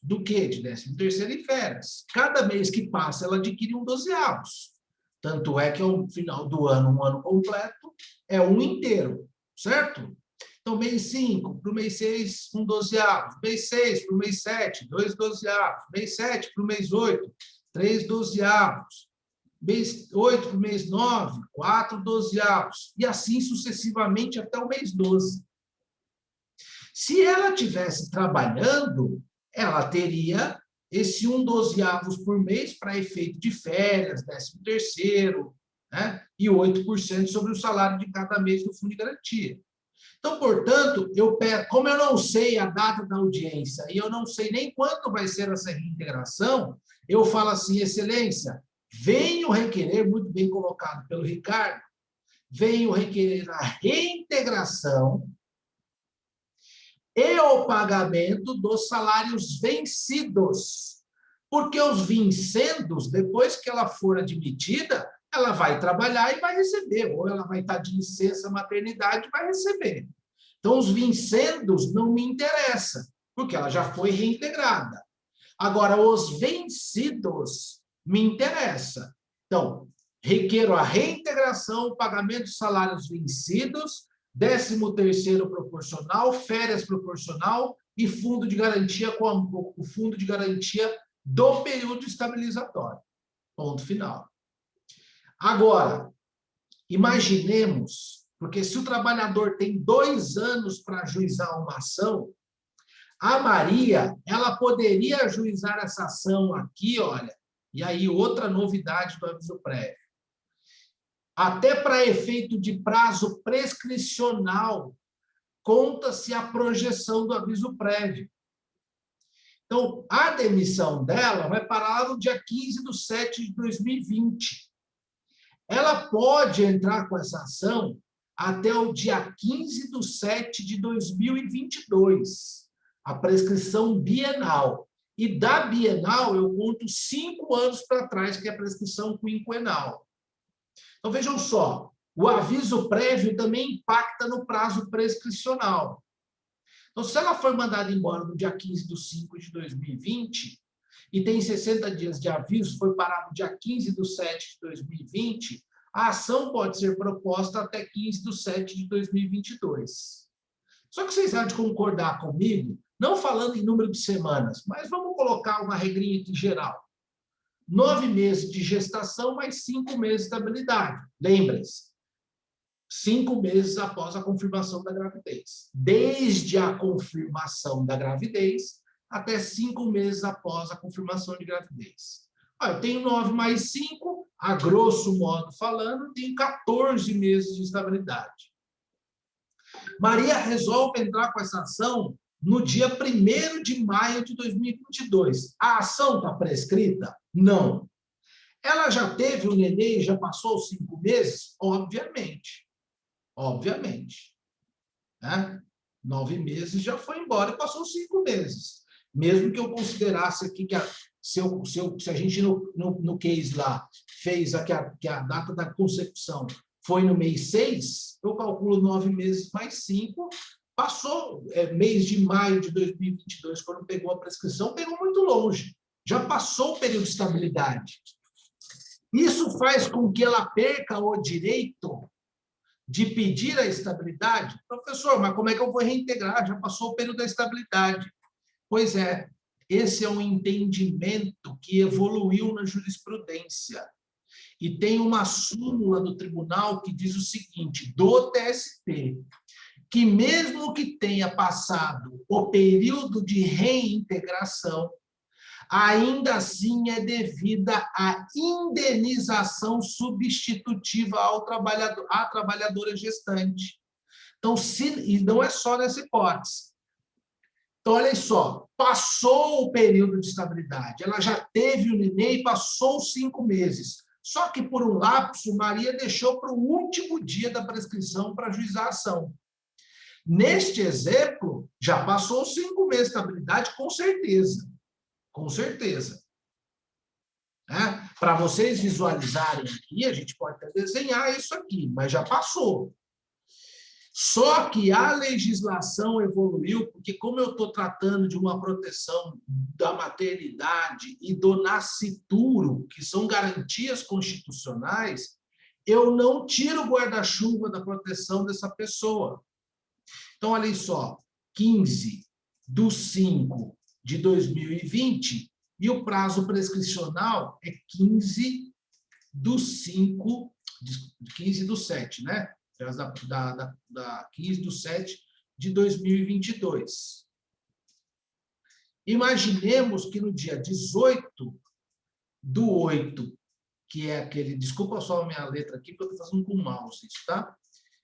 Do quê? De 13º e férias. Cada mês que passa, ela adquire 1/12. Tanto é que ao final do ano, um ano completo, é um inteiro, certo? Então, mês 5 para o mês 6, 1/12. Mês 6 para o mês 7, 2/12. Mês 7 para o mês 8, 3/12. Mês 8 para o mês 9, 4/12. E assim sucessivamente até o mês 12. Se ela estivesse trabalhando, ela teria esse 1/12 por mês para efeito de férias, 13º, né? E 8% sobre o salário de cada mês do fundo de garantia. Então, portanto, como eu não sei a data da audiência e eu não sei nem quanto vai ser essa reintegração, eu falo assim, excelência, venho requerer, muito bem colocado pelo Ricardo, venho requerer a reintegração e o pagamento dos salários vencidos. Porque os vincendos, depois que ela for admitida, ela vai trabalhar e vai receber, ou ela vai estar de licença maternidade e vai receber. Então, os vincendos não me interessam, porque ela já foi reintegrada. Agora, os vencidos me interessam. Então, requeiro a reintegração, o pagamento dos salários vencidos, 13º proporcional, férias proporcional e fundo de garantia com o fundo de garantia do período estabilizatório. Ponto final. Agora, imaginemos Porque se o trabalhador tem 2 anos para ajuizar uma ação, a Maria, ela poderia ajuizar essa ação aqui, olha, e aí outra novidade do aviso prévio. Até para efeito de prazo prescricional, conta-se a projeção do aviso prévio. Então, a demissão dela vai parar lá no dia 15/7/2020. Ela pode entrar com essa ação até o dia 15/7/2022, a prescrição bienal. E da bienal, eu conto 5 anos para trás, que é a prescrição quinquenal. Então, vejam só, o aviso prévio também impacta no prazo prescricional. Então, se ela foi mandada embora no dia 15/5/2020 e tem 60 dias de aviso, foi parar no dia 15/7/2020, a ação pode ser proposta até 15/7/2022. Só que vocês hão de concordar comigo, não falando em número de semanas, mas vamos colocar uma regrinha aqui geral. 9 meses de gestação mais 5 meses de estabilidade. Lembrem-se, 5 meses após a confirmação da gravidez. Desde a confirmação da gravidez até 5 meses após a confirmação de gravidez. Eu tenho 9 mais 5, a grosso modo falando, tenho 14 meses de estabilidade. Maria resolve entrar com essa ação no dia 1º de maio de 2022. A ação está prescrita? Não. Ela já teve o neném e já passou os 5 meses? Obviamente. Obviamente. 9 meses já foi embora e passou 5 meses. Mesmo que eu considerasse aqui que se a gente no case lá fez que a data da concepção foi no mês 6, eu calculo 9 meses mais 5, passou mês de maio de 2022, quando pegou a prescrição, pegou muito longe. Já passou o período de estabilidade. Isso faz com que ela perca o direito de pedir a estabilidade. Professor, mas como é que eu vou reintegrar? Já passou o período da estabilidade. Pois é, esse é um entendimento que evoluiu na jurisprudência. E tem uma súmula do tribunal que diz o seguinte, do TST, que mesmo que tenha passado o período de reintegração, ainda assim é devida a indenização substitutiva à trabalhadora gestante. Então, e não é só nessa hipótese. Então, olha só, passou o período de estabilidade, ela já teve o neném e passou os 5 meses. Só que, por um lapso, Maria deixou para o último dia da prescrição para ajuizar a ação. Neste exemplo, já passou os 5 meses de estabilidade, com certeza. Com certeza. Para vocês visualizarem aqui, a gente pode até desenhar isso aqui, mas já passou. Só que a legislação evoluiu, porque como eu estou tratando de uma proteção da maternidade e do nascituro, que são garantias constitucionais, eu não tiro o guarda-chuva da proteção dessa pessoa. Então, olha só, 15/5/2020, e o prazo prescricional é 15/7, né? Da 15/7/2022. Imaginemos que no dia 18/8, que é aquele... Desculpa só a minha letra aqui, porque eu estou fazendo com o mouse isso, tá?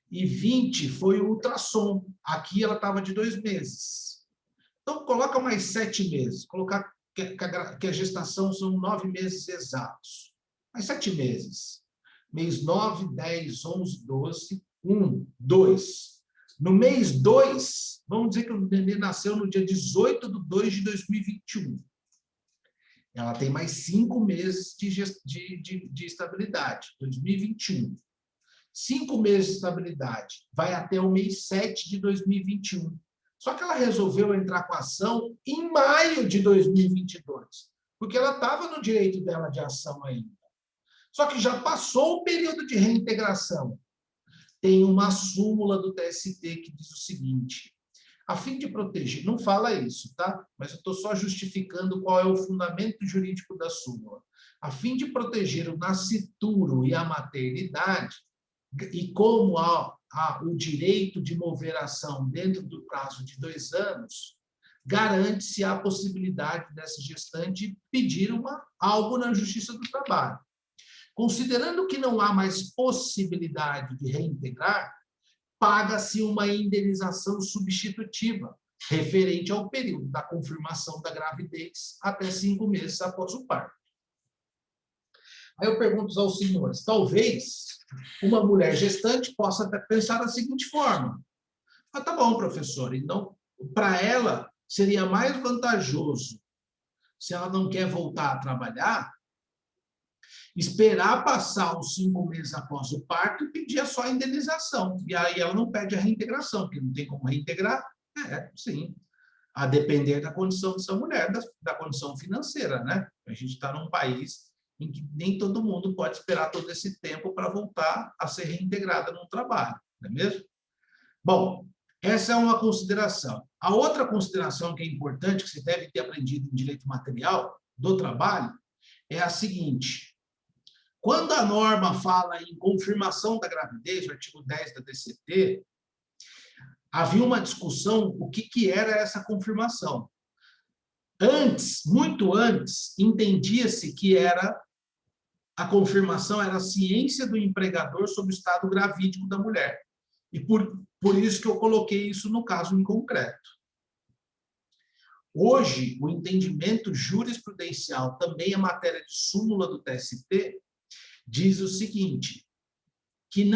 E 20 foi o ultrassom. Aqui ela estava de 2 meses. Então, coloca mais 7 meses. Colocar que a gestação são 9 meses exatos. Mais 7 meses. Mês 9, 10, 11, 12, 1, 2. No mês 2, vamos dizer que o neném nasceu no dia 18/2/2021. Ela tem mais 5 meses de estabilidade, 2021. 5 meses de estabilidade, vai até o mês 7 de 2021. Só que ela resolveu entrar com a ação em maio de 2022, porque ela estava no direito dela de ação ainda. Só que já passou o período de reintegração. Tem uma súmula do TST que diz o seguinte, a fim de proteger, não fala isso, tá? Mas eu estou só justificando qual é o fundamento jurídico da súmula. A fim de proteger o nascituro e a maternidade, e como há o direito de mover a ação dentro do prazo de 2 anos, garante-se a possibilidade dessa gestante pedir algo na Justiça do Trabalho. Considerando que não há mais possibilidade de reintegrar, paga-se uma indenização substitutiva, referente ao período da confirmação da gravidez até 5 meses após o parto. Aí eu pergunto aos senhores, talvez uma mulher gestante possa até pensar da seguinte forma: ah, tá bom, professor, então, para ela, seria mais vantajoso, se ela não quer voltar a trabalhar, esperar passar os 5 meses após o parto e pedir só a indenização. E aí ela não pede a reintegração, porque não tem como reintegrar. Sim. A depender da condição dessa mulher, da condição financeira, né? A gente está num país em que nem todo mundo pode esperar todo esse tempo para voltar a ser reintegrada no trabalho, não é mesmo? Bom, essa é uma consideração. A outra consideração que é importante, que você deve ter aprendido em direito material do trabalho, é a seguinte: quando a norma fala em confirmação da gravidez, o artigo 10 da DCT, havia uma discussão o que era essa confirmação. Antes, muito antes, entendia-se que a confirmação era a ciência do empregador sobre o estado gravídico da mulher. E por isso que eu coloquei isso no caso em concreto. Hoje, o entendimento jurisprudencial, também a matéria de súmula do TST, diz o seguinte, que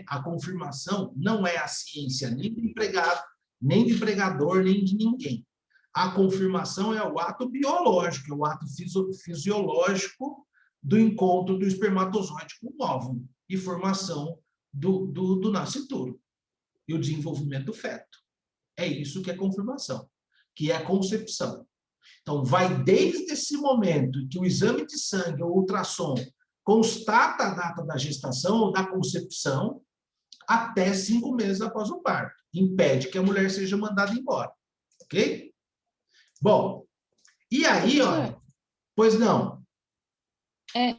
a confirmação não é a ciência nem do empregado, nem do empregador, nem de ninguém. A confirmação é o ato biológico, é o ato fisiológico do encontro do espermatozoide com o óvulo e formação do nascituro e o desenvolvimento do feto. É isso que é confirmação, que é a concepção. Então, vai desde esse momento que o exame de sangue ou ultrassom constata a data da gestação ou da concepção até 5 meses após o parto. Impede que a mulher seja mandada embora. Ok? Bom, e aí, olha, pois não.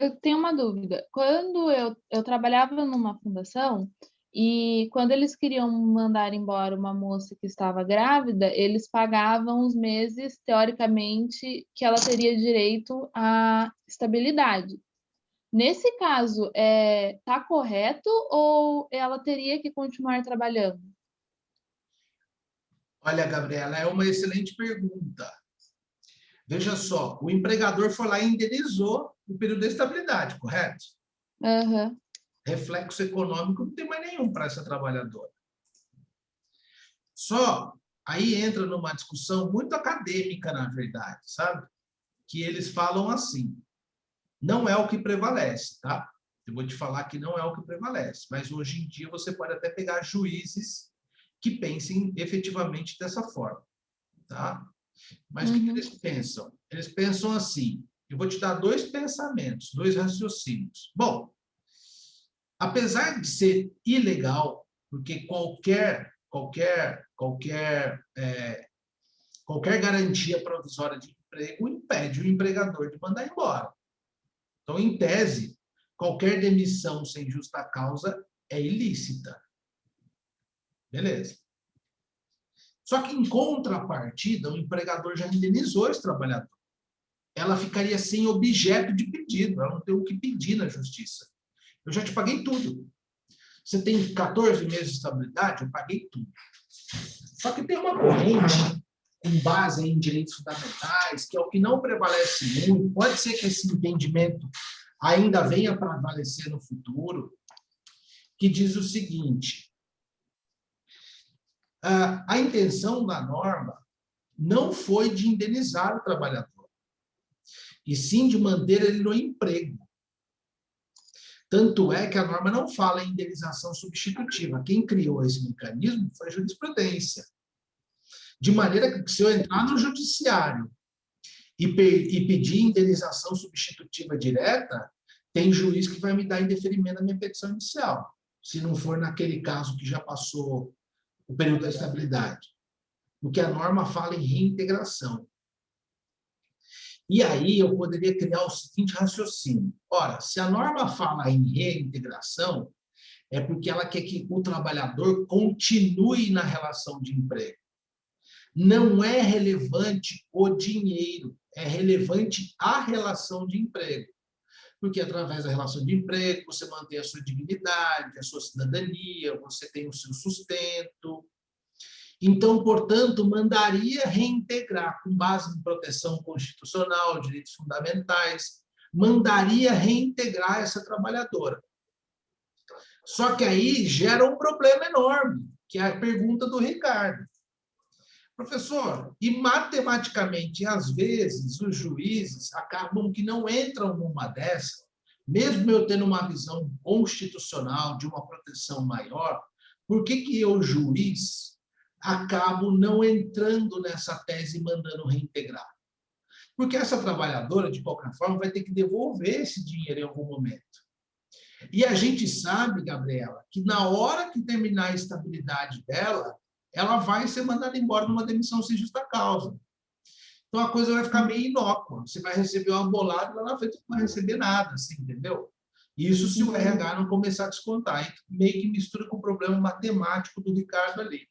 Eu tenho uma dúvida. Quando eu trabalhava numa fundação e quando eles queriam mandar embora uma moça que estava grávida, eles pagavam os meses, teoricamente, que ela teria direito à estabilidade. Nesse caso, está correto ou ela teria que continuar trabalhando? Olha, Gabriela, é uma excelente pergunta. Veja só, o empregador foi lá e indenizou o período da estabilidade, correto? Uhum. Reflexo econômico não tem mais nenhum para essa trabalhadora. Só aí entra numa discussão muito acadêmica, na verdade, sabe? Que eles falam assim, não é o que prevalece, tá? Eu vou te falar que não é o que prevalece, mas hoje em dia você pode até pegar juízes que pensem efetivamente dessa forma, tá? Mas o que eles pensam? Eles pensam assim, eu vou te dar 2 pensamentos, 2 raciocínios. Bom, apesar de ser ilegal, porque qualquer garantia provisória de emprego impede o empregador de mandar embora. Então, em tese, qualquer demissão sem justa causa é ilícita. Beleza. Só que, em contrapartida, o empregador já indenizou esse trabalhador. Ela ficaria sem objeto de pedido, ela não tem o que pedir na justiça. Eu já te paguei tudo. Você tem 14 meses de estabilidade? Eu paguei tudo. Só que tem uma corrente com base em direitos fundamentais, que é o que não prevalece muito. Pode ser que esse entendimento ainda venha a prevalecer no futuro, que diz o seguinte: a intenção da norma não foi de indenizar o trabalhador, e sim de manter ele no emprego. Tanto é que a norma não fala em indenização substitutiva. Quem criou esse mecanismo foi a jurisprudência. De maneira que, se eu entrar no judiciário e pedir indenização substitutiva direta, tem juiz que vai me dar indeferimento da minha petição inicial, se não for naquele caso que já passou o período da estabilidade. Porque a norma fala em reintegração. E aí eu poderia criar o seguinte raciocínio. Ora, se a norma fala em reintegração, É porque ela quer que o trabalhador continue na relação de emprego. Não é relevante o dinheiro, é relevante a relação de emprego. Porque através da relação de emprego, você mantém a sua dignidade, a sua cidadania, você tem o seu sustento. Então, portanto, mandaria reintegrar, com base em proteção constitucional, direitos fundamentais, mandaria reintegrar essa trabalhadora. Só que aí gera um problema enorme, que é a pergunta do Ricardo. Professor, e matematicamente, às vezes, os juízes acabam que não entram numa dessa, mesmo eu tendo uma visão constitucional de uma proteção maior, por que eu, juiz, acabo não entrando nessa tese e mandando reintegrar? Porque essa trabalhadora, de qualquer forma, vai ter que devolver esse dinheiro em algum momento. E a gente sabe, Gabriela, que na hora que terminar a estabilidade dela, ela vai ser mandada embora numa demissão sem justa causa. Então, a coisa vai ficar meio inócua. Você vai receber uma bolada, lá na frente não vai receber nada, assim, entendeu? Isso se o RH não começar a descontar. E meio que mistura com o problema matemático do Ricardo ali.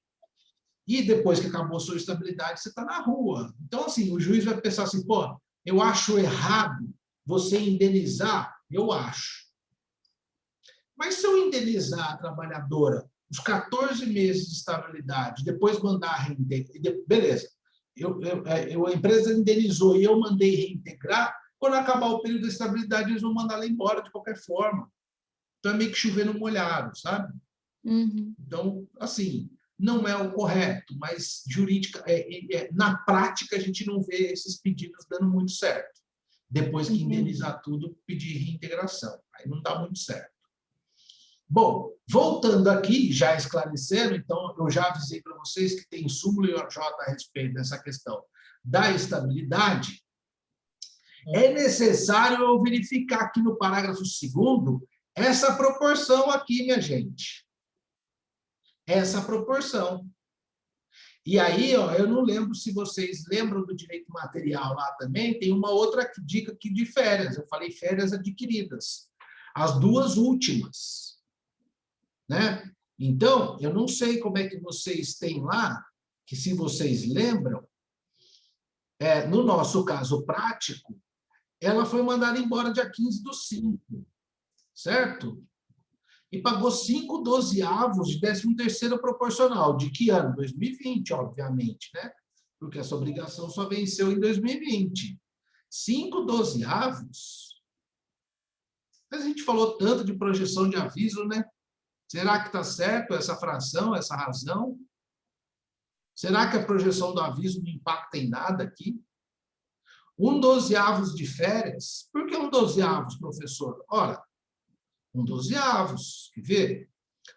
E depois que acabou a sua estabilidade, você está na rua. Então, assim, o juiz vai pensar assim, pô, eu acho errado você indenizar? Eu acho. Mas se eu indenizar a trabalhadora os 14 meses de estabilidade, depois mandar reintegrar, beleza, a empresa indenizou e eu mandei reintegrar, quando acabar o período de estabilidade, eles vão mandar ela embora de qualquer forma. Então, é meio que chover no molhado, sabe? Uhum. Então, assim, não é o correto, mas na prática, a gente não vê esses pedidos dando muito certo. Depois que indenizar tudo, pedir reintegração. Aí não dá muito certo. Bom, voltando aqui, já esclarecendo, então, eu já avisei para vocês que tem súmula e OJ a respeito dessa questão da estabilidade. É necessário eu verificar aqui no parágrafo 2º essa proporção aqui, minha gente. Essa proporção. E aí, ó, eu não lembro se vocês lembram do direito material lá também, tem uma outra dica aqui de férias. Eu falei férias adquiridas. As duas últimas. Né? Então, eu não sei como é que vocês têm lá, que se vocês lembram, no nosso caso prático, ela foi mandada embora dia 15/5, certo? E pagou 5/12 de 13º proporcional. De que ano? 2020, obviamente, né? Porque essa obrigação só venceu em 2020. 5/12. A gente falou tanto de projeção de aviso, né? Será que está certo essa fração, essa razão? Será que a projeção do aviso não impacta em nada aqui? 1/12 de férias. Por que 1/12, professor? Ora, 1/12, quer ver?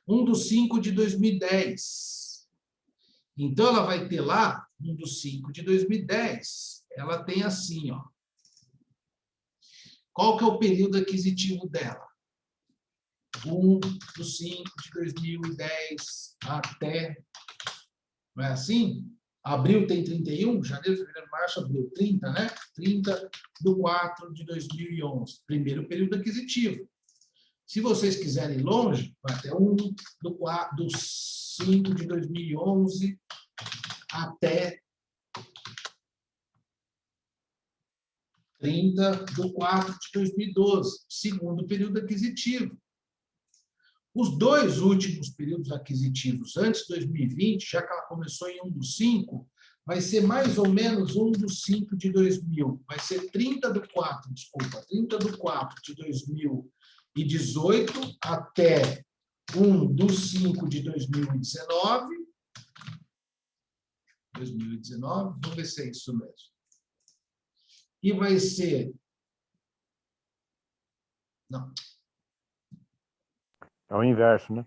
1/5 de 2010. Então, ela vai ter lá, 1/5 de 2010, ela tem assim, ó. Qual que é o período aquisitivo dela? 1/5 de 2010 até... Não é assim? Abril tem 31, janeiro, fevereiro, março, abril, 30, né? 30/4 de 2011. Primeiro período aquisitivo. Se vocês quiserem ir longe, vai até 1/5 de 2011 até 30/4 de 2012. Segundo período aquisitivo. Os dois últimos períodos aquisitivos, antes de 2020, já que ela começou em 1/5, vai ser mais ou menos 1/5 de 2000. Vai ser 30/4, desculpa, 30/4 de 2018 até 1/5 de 2019. 2019, vamos ver se é isso mesmo. E vai ser... Não. É o inverso, né?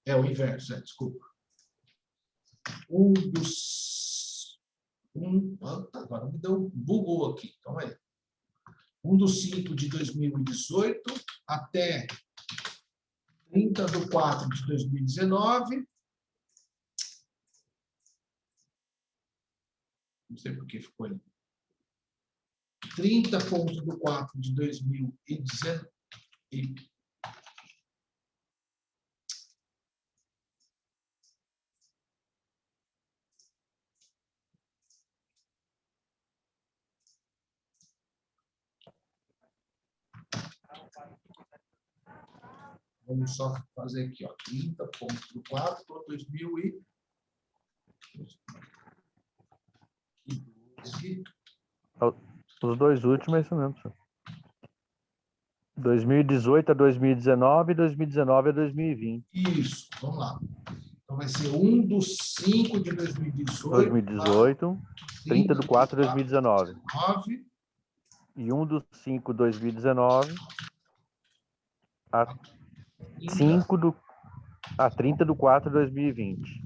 É o inverso, desculpa. Agora me deu bugou aqui, calma aí. 1/5 de 2018 até 30/4 de 2019. Não sei por que ficou ali. 30/4 de 2019. Vamos só fazer aqui, ó, 30.4 por 2012. Os dois últimos é isso mesmo, senhor. 2018 a 2019 e 2019 a 2020. Isso, vamos lá. Então vai ser 1/5 de 2018. 2018, 30/4 de 2019. 9. E 1/5 de 2019 a 30/4 de 2020.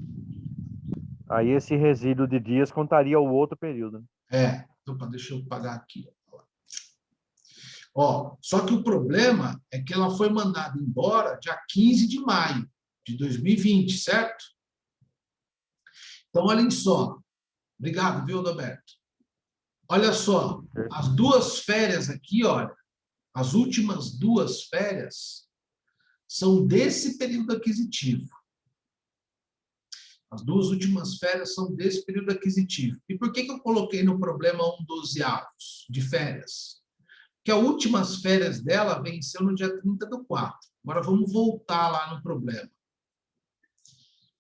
Aí esse resíduo de dias contaria o outro período. Então deixa eu pagar aqui. Ó, só que o problema é que ela foi mandada embora dia 15 de maio de 2020, certo? Então, olhem só. Obrigado, viu, Roberto? Olha só, as duas férias aqui, olha, as últimas 2 férias são desse período aquisitivo. As 2 últimas férias são desse período aquisitivo. E por que eu coloquei no problema 1/12 de férias? Porque as últimas férias dela venceu no dia 30/4. Agora vamos voltar lá no problema.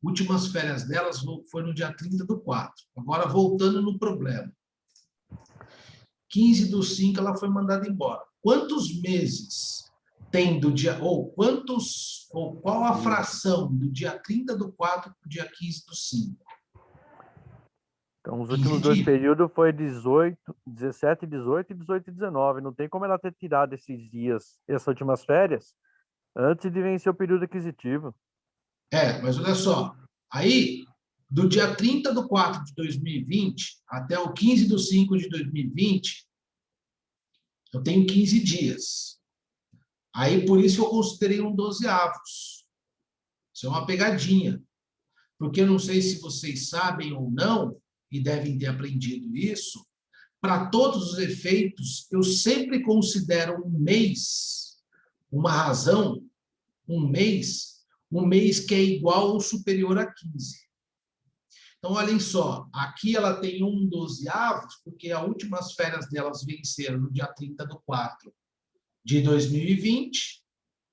Últimas férias delas foi no dia 30/4. Agora voltando no problema. 15/5 ela foi mandada embora. Quantos meses tem do dia, ou qual a fração do dia 30/4 para o dia 15/5? Então, os últimos 2 períodos foi 17, 18 e 18 e 19. Não tem como ela ter tirado esses dias, essas últimas férias, antes de vencer o período aquisitivo. Mas olha só. Aí, do dia 30/4 de 2020 até o 15/5 de 2020, eu tenho 15 dias. Aí, por isso que eu considerei 1/12. Isso é uma pegadinha. Porque eu não sei se vocês sabem ou não, e devem ter aprendido isso, para todos os efeitos, eu sempre considero um mês, uma razão, um mês que é igual ou superior a 15. Então, olhem só, aqui ela tem 1/12, porque as últimas férias delas venceram no dia 30/4 de 2020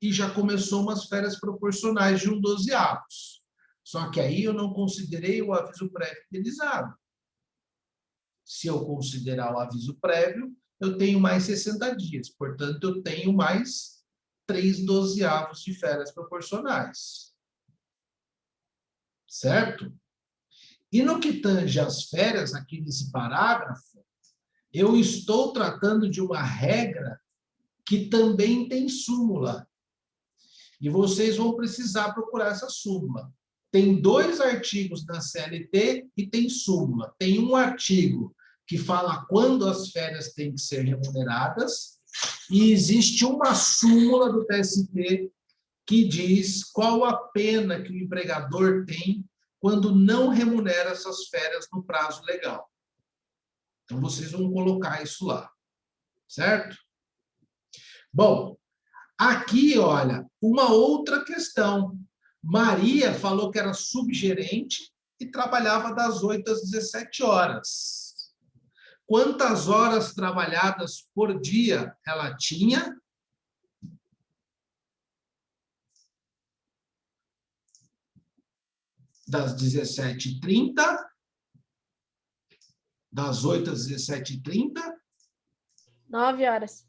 e já começou umas férias proporcionais de 1/12. Só que aí eu não considerei o aviso prévio indenizado. Se eu considerar o aviso prévio, eu tenho mais 60 dias. Portanto, eu tenho mais 3/12 de férias proporcionais. Certo? E no que tange às férias, aqui nesse parágrafo, eu estou tratando de uma regra que também tem súmula. E vocês vão precisar procurar essa súmula. Tem 2 artigos da CLT e tem súmula. Tem um artigo que fala quando as férias têm que ser remuneradas e existe uma súmula do TST que diz qual a pena que o empregador tem quando não remunera essas férias no prazo legal. Então, vocês vão colocar isso lá, certo? Bom, aqui, olha, uma outra questão. Maria falou que era subgerente e trabalhava das 8 às 17 horas. Quantas horas trabalhadas por dia ela tinha? Das 17h30, das 8 às 17h30. 9 horas.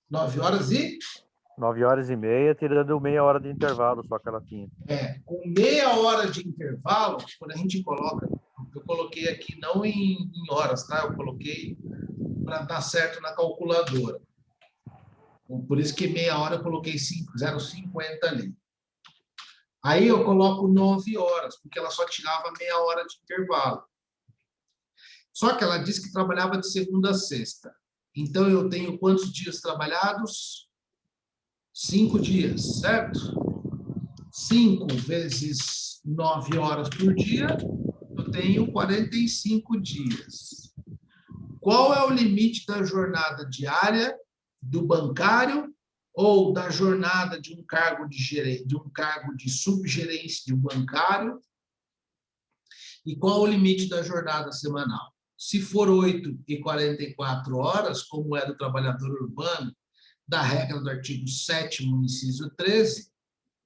9 horas e? 9 horas e meia, tirando meia hora de intervalo só que ela tinha. Com meia hora de intervalo, quando a gente coloca, eu coloquei aqui não em horas, tá? Eu coloquei para dar certo na calculadora. Por isso que meia hora eu coloquei 0,50 ali. Aí eu coloco 9 horas, porque ela só tirava meia hora de intervalo. Só que ela disse que trabalhava de segunda a sexta. Então, eu tenho quantos dias trabalhados? 5 dias, certo? 5 vezes 9 horas por dia, eu tenho 45 dias. Qual é o limite da jornada diária do bancário ou da jornada de um cargo de gerente, de um cargo de subgerência de um bancário? E qual o limite da jornada semanal? Se for 8 e 44 horas, como é do trabalhador urbano, da regra do artigo 7º, inciso 13,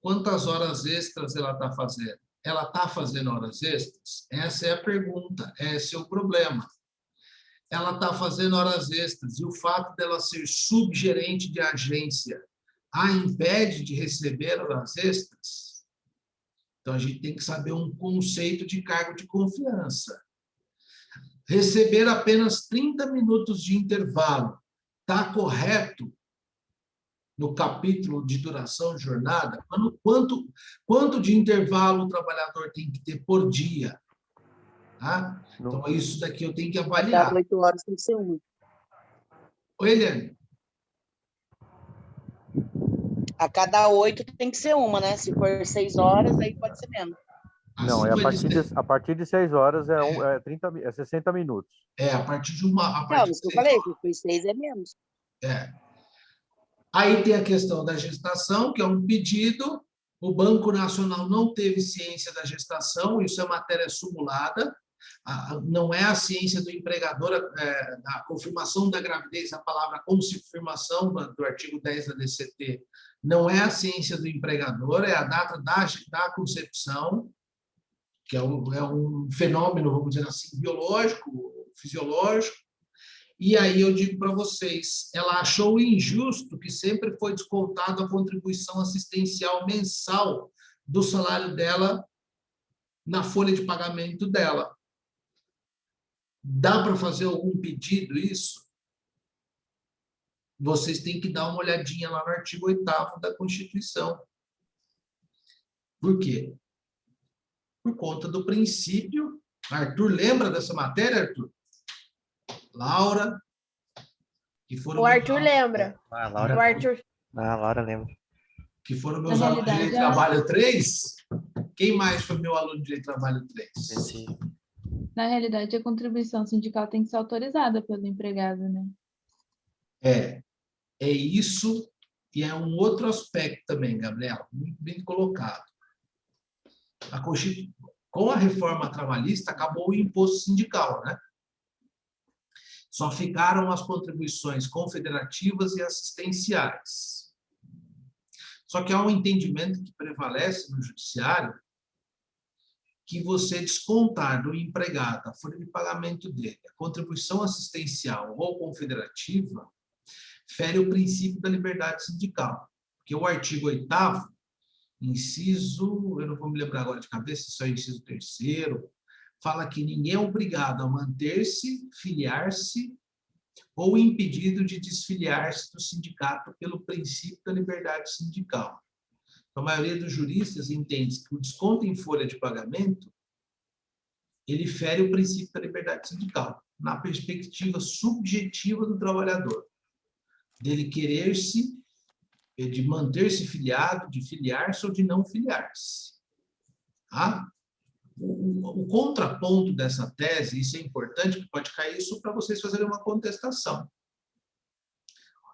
Quantas horas extras ela está fazendo? Ela está fazendo horas extras? Essa é a pergunta, esse é o problema. Ela está fazendo horas extras e o fato dela ser subgerente de agência a impede de receber horas extras? Então, a gente tem que saber um conceito de cargo de confiança. Receber apenas 30 minutos de intervalo está correto no capítulo de duração de jornada? Quanto de intervalo o trabalhador tem que ter por dia? Tá? Então, isso daqui eu tenho que avaliar. Cada 8 horas tem que ser uma. Oi, Eliane. A cada 8 tem que ser uma, né? Se for 6 horas, aí pode ser menos. Não, é a partir de 6 horas é 60 minutos. A partir de uma... Não, isso que eu falei, se for 6 é menos. Aí tem a questão da gestação, que é um pedido. O Banco Nacional não teve ciência da gestação, isso é matéria sumulada. Não é a ciência do empregador, a confirmação da gravidez, a palavra confirmação do artigo 10 da DCT, não é a ciência do empregador, é a data da concepção, que é um fenômeno, vamos dizer assim, biológico, fisiológico. E aí eu digo para vocês, ela achou injusto que sempre foi descontado a contribuição assistencial mensal do salário dela na folha de pagamento dela. Dá para fazer algum pedido isso? Vocês têm que dar uma olhadinha lá no artigo 8º da Constituição. Por quê? Por conta do princípio. Arthur, lembra dessa matéria, Arthur? Laura, que foram... O Arthur lembra. A Laura, O Arthur... a Laura lembra. Que foram meus alunos de Direito e Trabalho 3? Quem mais foi meu aluno de Direito e Trabalho 3? Na realidade, a contribuição sindical tem que ser autorizada pelo empregado, né? É isso, e é um outro aspecto também, Gabriela, muito bem colocado. Com a reforma trabalhista, acabou o imposto sindical, né? Só ficaram as contribuições confederativas e assistenciais. Só que há um entendimento que prevalece no judiciário que você descontar do empregado a folha de pagamento dele, a contribuição assistencial ou confederativa, fere o princípio da liberdade sindical. Porque o artigo 8º, inciso, eu não vou me lembrar agora de cabeça, isso é o inciso 3º, fala que ninguém é obrigado a manter-se, filiar-se ou impedido de desfiliar-se do sindicato pelo princípio da liberdade sindical. A maioria dos juristas entende que o desconto em folha de pagamento ele fere o princípio da liberdade sindical, na perspectiva subjetiva do trabalhador, dele querer-se, de manter-se filiado, de filiar-se ou de não filiar-se. Tá? O contraponto dessa tese, isso é importante, que pode cair isso para vocês fazerem uma contestação.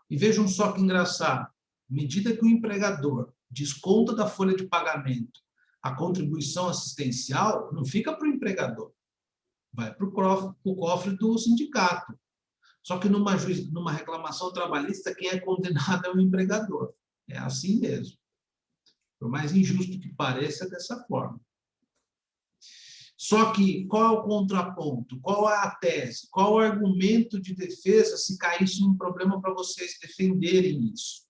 E vejam só que engraçado, à medida que o empregador desconta da folha de pagamento a contribuição assistencial, não fica para o empregador, vai para o cofre do sindicato. Só que numa reclamação trabalhista, quem é condenado é o empregador. É assim mesmo. Por mais injusto que pareça, é dessa forma. Só que qual é o contraponto? Qual é a tese? Qual o argumento de defesa se caísse um problema para vocês defenderem isso?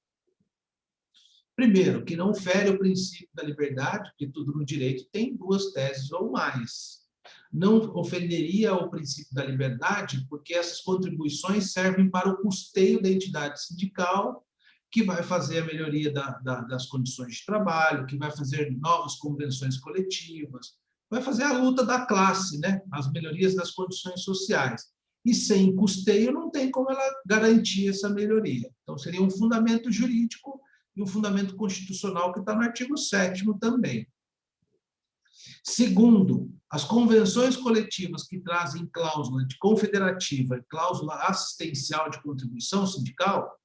Primeiro, que não fere o princípio da liberdade, porque tudo no direito tem duas teses ou mais. Não ofenderia o princípio da liberdade, porque essas contribuições servem para o custeio da entidade sindical, que vai fazer a melhoria das condições de trabalho, que vai fazer novas convenções coletivas, vai fazer a luta da classe, né? As melhorias das condições sociais. E sem custeio não tem como ela garantir essa melhoria. Então, seria um fundamento jurídico e um fundamento constitucional que está no artigo 7º também. Segundo, as convenções coletivas que trazem cláusula de confederativa e cláusula assistencial de contribuição sindical,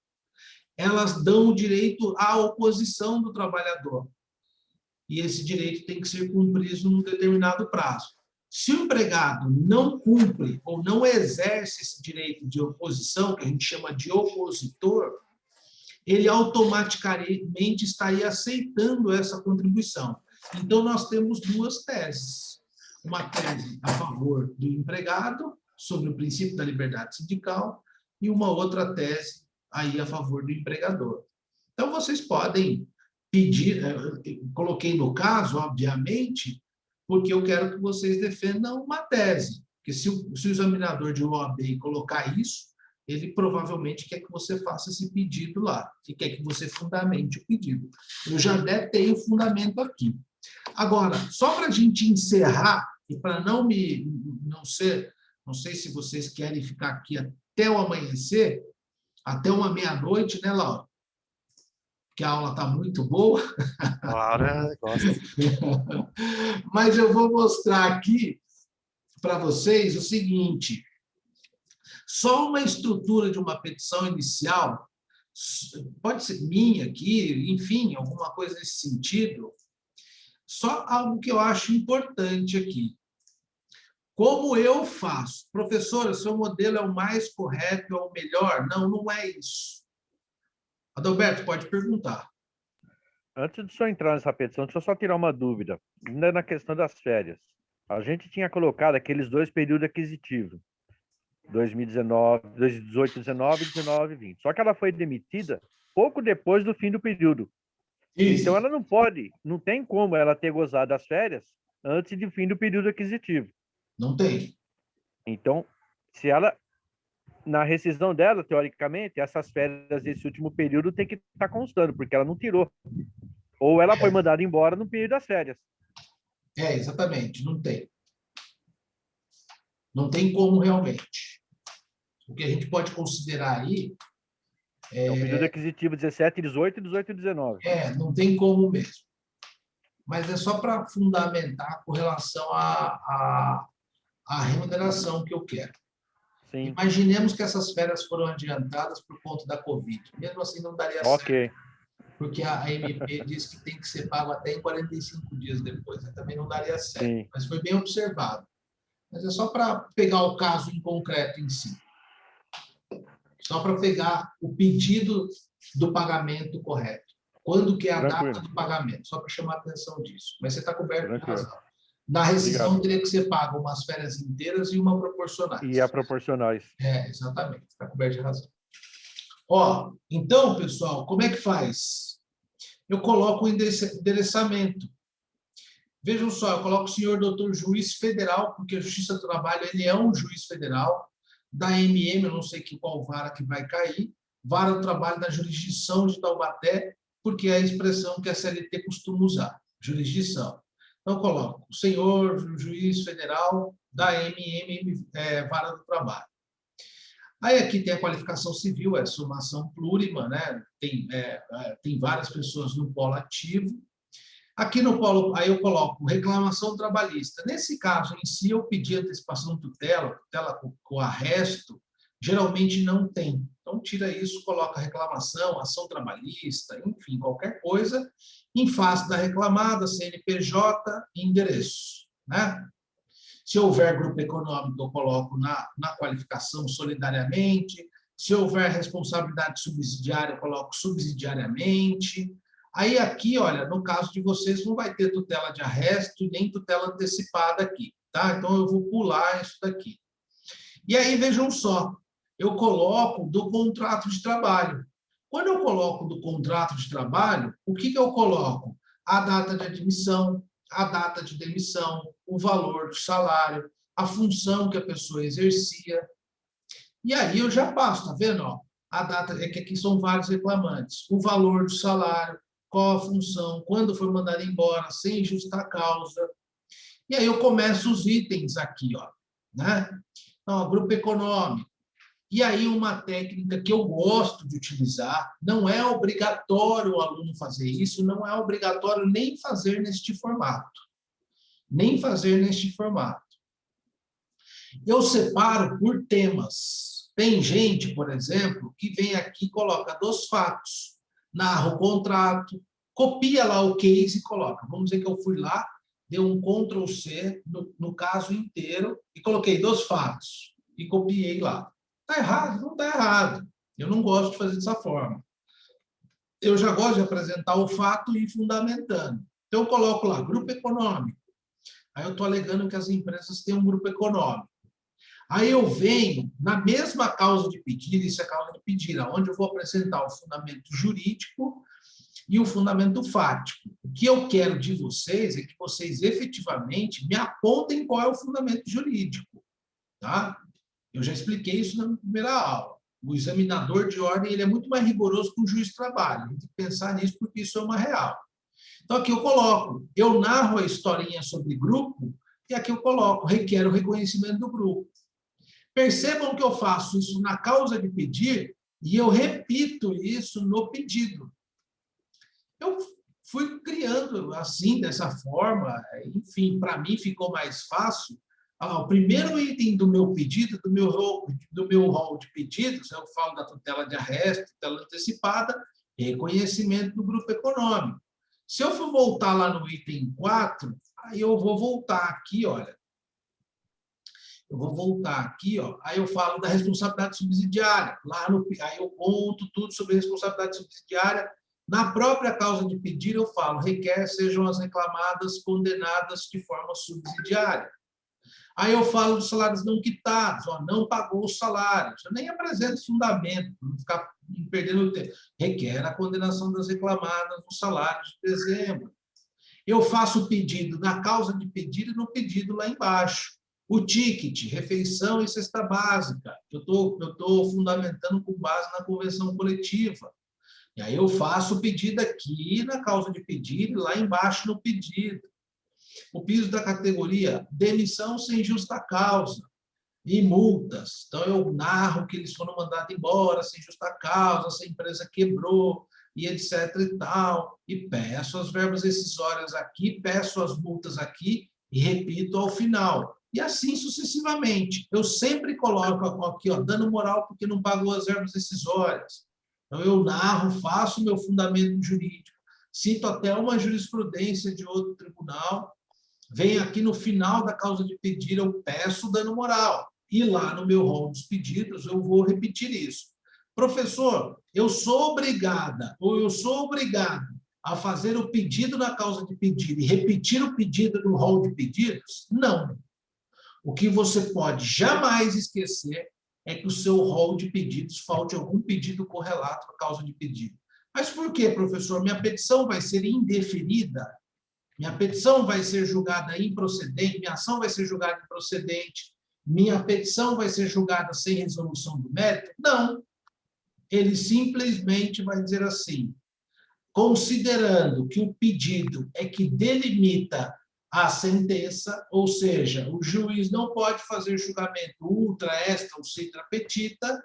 elas dão o direito à oposição do trabalhador. E esse direito tem que ser cumprido num determinado prazo. Se o empregado não cumpre ou não exerce esse direito de oposição, que a gente chama de opositor, ele automaticamente estaria aceitando essa contribuição. Então, nós temos duas teses. Uma tese a favor do empregado, sobre o princípio da liberdade sindical, e uma outra tese aí a favor do empregador. Então, vocês podem pedir, coloquei no caso, obviamente, porque eu quero que vocês defendam uma tese, porque se o examinador de OAB colocar isso, ele provavelmente quer que você faça esse pedido lá, e quer que você fundamente o pedido. Eu já até tenho fundamento aqui. Agora, só para a gente encerrar, e para não sei se vocês querem ficar aqui até o amanhecer, até uma meia-noite, né, Laura? Que a aula está muito boa. Laura gosta. Mas eu vou mostrar aqui para vocês o seguinte: só uma estrutura de uma petição inicial, pode ser minha aqui, enfim, alguma coisa nesse sentido, só algo que eu acho importante aqui. Como eu faço? Professora, seu modelo é o mais correto, é o melhor? Não, não é isso. Adalberto, pode perguntar. Antes de só entrar nessa petição, deixa eu só tirar uma dúvida. Ainda na questão das férias. A gente tinha colocado aqueles 2 períodos aquisitivos. 2019, 2018, 19 e 19, 20. Só que ela foi demitida pouco depois do fim do período. Isso. Então ela não pode, não tem como ela ter gozado das férias antes do fim do período aquisitivo. Não tem. Então, se ela, na rescisão dela, teoricamente, essas férias desse último período tem que estar constando, porque ela não tirou. Ou ela foi mandada embora no período das férias. Exatamente, não tem. Não tem como realmente. O que a gente pode considerar aí é o período aquisitivo 17, 18 e 18 e 19. Não tem como mesmo. Mas é só para fundamentar com relação à remuneração que eu quero. Sim. Imaginemos que essas férias foram adiantadas por conta da Covid. Mesmo assim, não daria certo. Porque a MP diz que tem que ser pago até em 45 dias depois. Também não daria certo. Sim. Mas foi bem observado. Mas é só para pegar o caso em concreto em si. Só para pegar o pedido do pagamento correto. Quando que é a data do pagamento? Só para chamar a atenção disso. Mas você está coberto de razão. Na rescisão teria que ser pago umas férias inteiras e uma proporcionais. E a proporcionais. Exatamente. Está coberto de razão. Então, pessoal, como é que faz? Eu coloco o endereçamento. Vejam só, eu coloco o senhor doutor juiz federal, porque a Justiça do Trabalho ele é um juiz federal, da MM, eu não sei qual vara que vai cair, vara do trabalho da jurisdição de Taubaté, porque é a expressão que a CLT costuma usar, jurisdição. Então, eu coloco o senhor juiz federal da MM, vara do trabalho. Aí aqui tem a qualificação civil, é somação plurima, né? Tem várias pessoas no polo ativo. Aqui no polo, aí eu coloco reclamação trabalhista. Nesse caso em si, eu pedi antecipação de tutela com arresto, geralmente não tem. Então, tira isso, coloca reclamação, ação trabalhista, enfim, qualquer coisa, em face da reclamada, CNPJ e endereço, né? Se houver grupo econômico, eu coloco na qualificação solidariamente. Se houver responsabilidade subsidiária, eu coloco subsidiariamente. Aí aqui, olha, no caso de vocês, não vai ter tutela de arresto nem tutela antecipada aqui, tá? Então, eu vou pular isso daqui. E aí, vejam só, eu coloco do contrato de trabalho. Quando eu coloco do contrato de trabalho, o que eu coloco? A data de admissão, a data de demissão, o valor do salário, a função que a pessoa exercia. E aí eu já passo, tá vendo? A data, é que aqui são vários reclamantes. O valor do salário, qual a função, quando foi mandado embora, sem justa causa. E aí eu começo os itens aqui, né? Então, grupo econômico. E aí uma técnica que eu gosto de utilizar, não é obrigatório o aluno fazer isso, não é obrigatório nem fazer neste formato. Nem fazer neste formato. Eu separo por temas. Tem gente, por exemplo, que vem aqui e coloca 2 fatos. Narra o contrato, copia lá o case e coloca. Vamos dizer que eu fui lá, dei um Ctrl+C no caso inteiro e coloquei 2 fatos e copiei lá. Está errado? Não está errado. Eu não gosto de fazer dessa forma. eu já gosto de apresentar o fato e ir fundamentando. Então, eu coloco lá, grupo econômico. Aí eu estou alegando que as empresas têm um grupo econômico. Aí eu venho, na mesma causa de pedido, isso é causa de pedido, onde eu vou apresentar o fundamento jurídico e o fundamento fático. O que eu quero de vocês é que vocês efetivamente me apontem qual é o fundamento jurídico. Tá? Eu já expliquei isso na primeira aula. O examinador de ordem ele é muito mais rigoroso que o juiz de trabalho. A gente tem que pensar nisso porque isso é uma real. Então, aqui eu coloco, eu narro a historinha sobre grupo e aqui eu coloco, requer o reconhecimento do grupo. Percebam que eu faço isso na causa de pedir e eu repito isso no pedido. Eu fui criando assim, dessa forma, enfim, para mim ficou mais fácil. O primeiro item do meu pedido, do meu rol de pedidos, eu falo da tutela de arresto, tutela antecipada, reconhecimento do grupo econômico. Se eu for voltar lá no item 4, aí eu vou voltar aqui, olha. Eu vou voltar aqui, ó. Aí eu falo da responsabilidade subsidiária. Aí eu conto tudo sobre responsabilidade subsidiária. Na própria causa de pedir, eu falo, requer sejam as reclamadas condenadas de forma subsidiária. Aí eu falo dos salários não quitados, ó, não pagou os salários. Eu nem apresento fundamento, para não ficar perdendo tempo. Requer a condenação das reclamadas nos salários de dezembro. Eu faço o pedido na causa de pedir e no pedido lá embaixo. O ticket, refeição e cesta básica. Eu estou fundamentando com base na convenção coletiva. E aí eu faço o pedido aqui na causa de pedir e lá embaixo no pedido. O piso da categoria, demissão sem justa causa e multas. Então, eu narro que eles foram mandados embora sem justa causa, se a empresa quebrou e etc. e tal. E peço as verbas rescisórias aqui, peço as multas aqui e repito ao final. E assim sucessivamente. Eu sempre coloco aqui, ó, dano moral porque não pagou as verbas rescisórias. Então, eu narro, faço o meu fundamento jurídico, cito até uma jurisprudência de outro tribunal, venho aqui no final da causa de pedir, eu peço dano moral. E lá no meu rol dos pedidos, eu vou repetir isso. Professor, eu sou obrigada, ou eu sou obrigado a fazer o pedido na causa de pedir e repetir o pedido no rol de pedidos? Não. O que você pode jamais esquecer é que o seu rol de pedidos falte algum pedido correlato à causa de pedido. Mas por quê, professor? Minha petição vai ser indeferida? Minha petição vai ser julgada improcedente? Minha ação vai ser julgada improcedente? Minha petição vai ser julgada sem resolução do mérito? Não. Ele simplesmente vai dizer assim, considerando que o pedido é que delimita a sentença, ou seja, o juiz não pode fazer julgamento ultra, extra ou citra petita,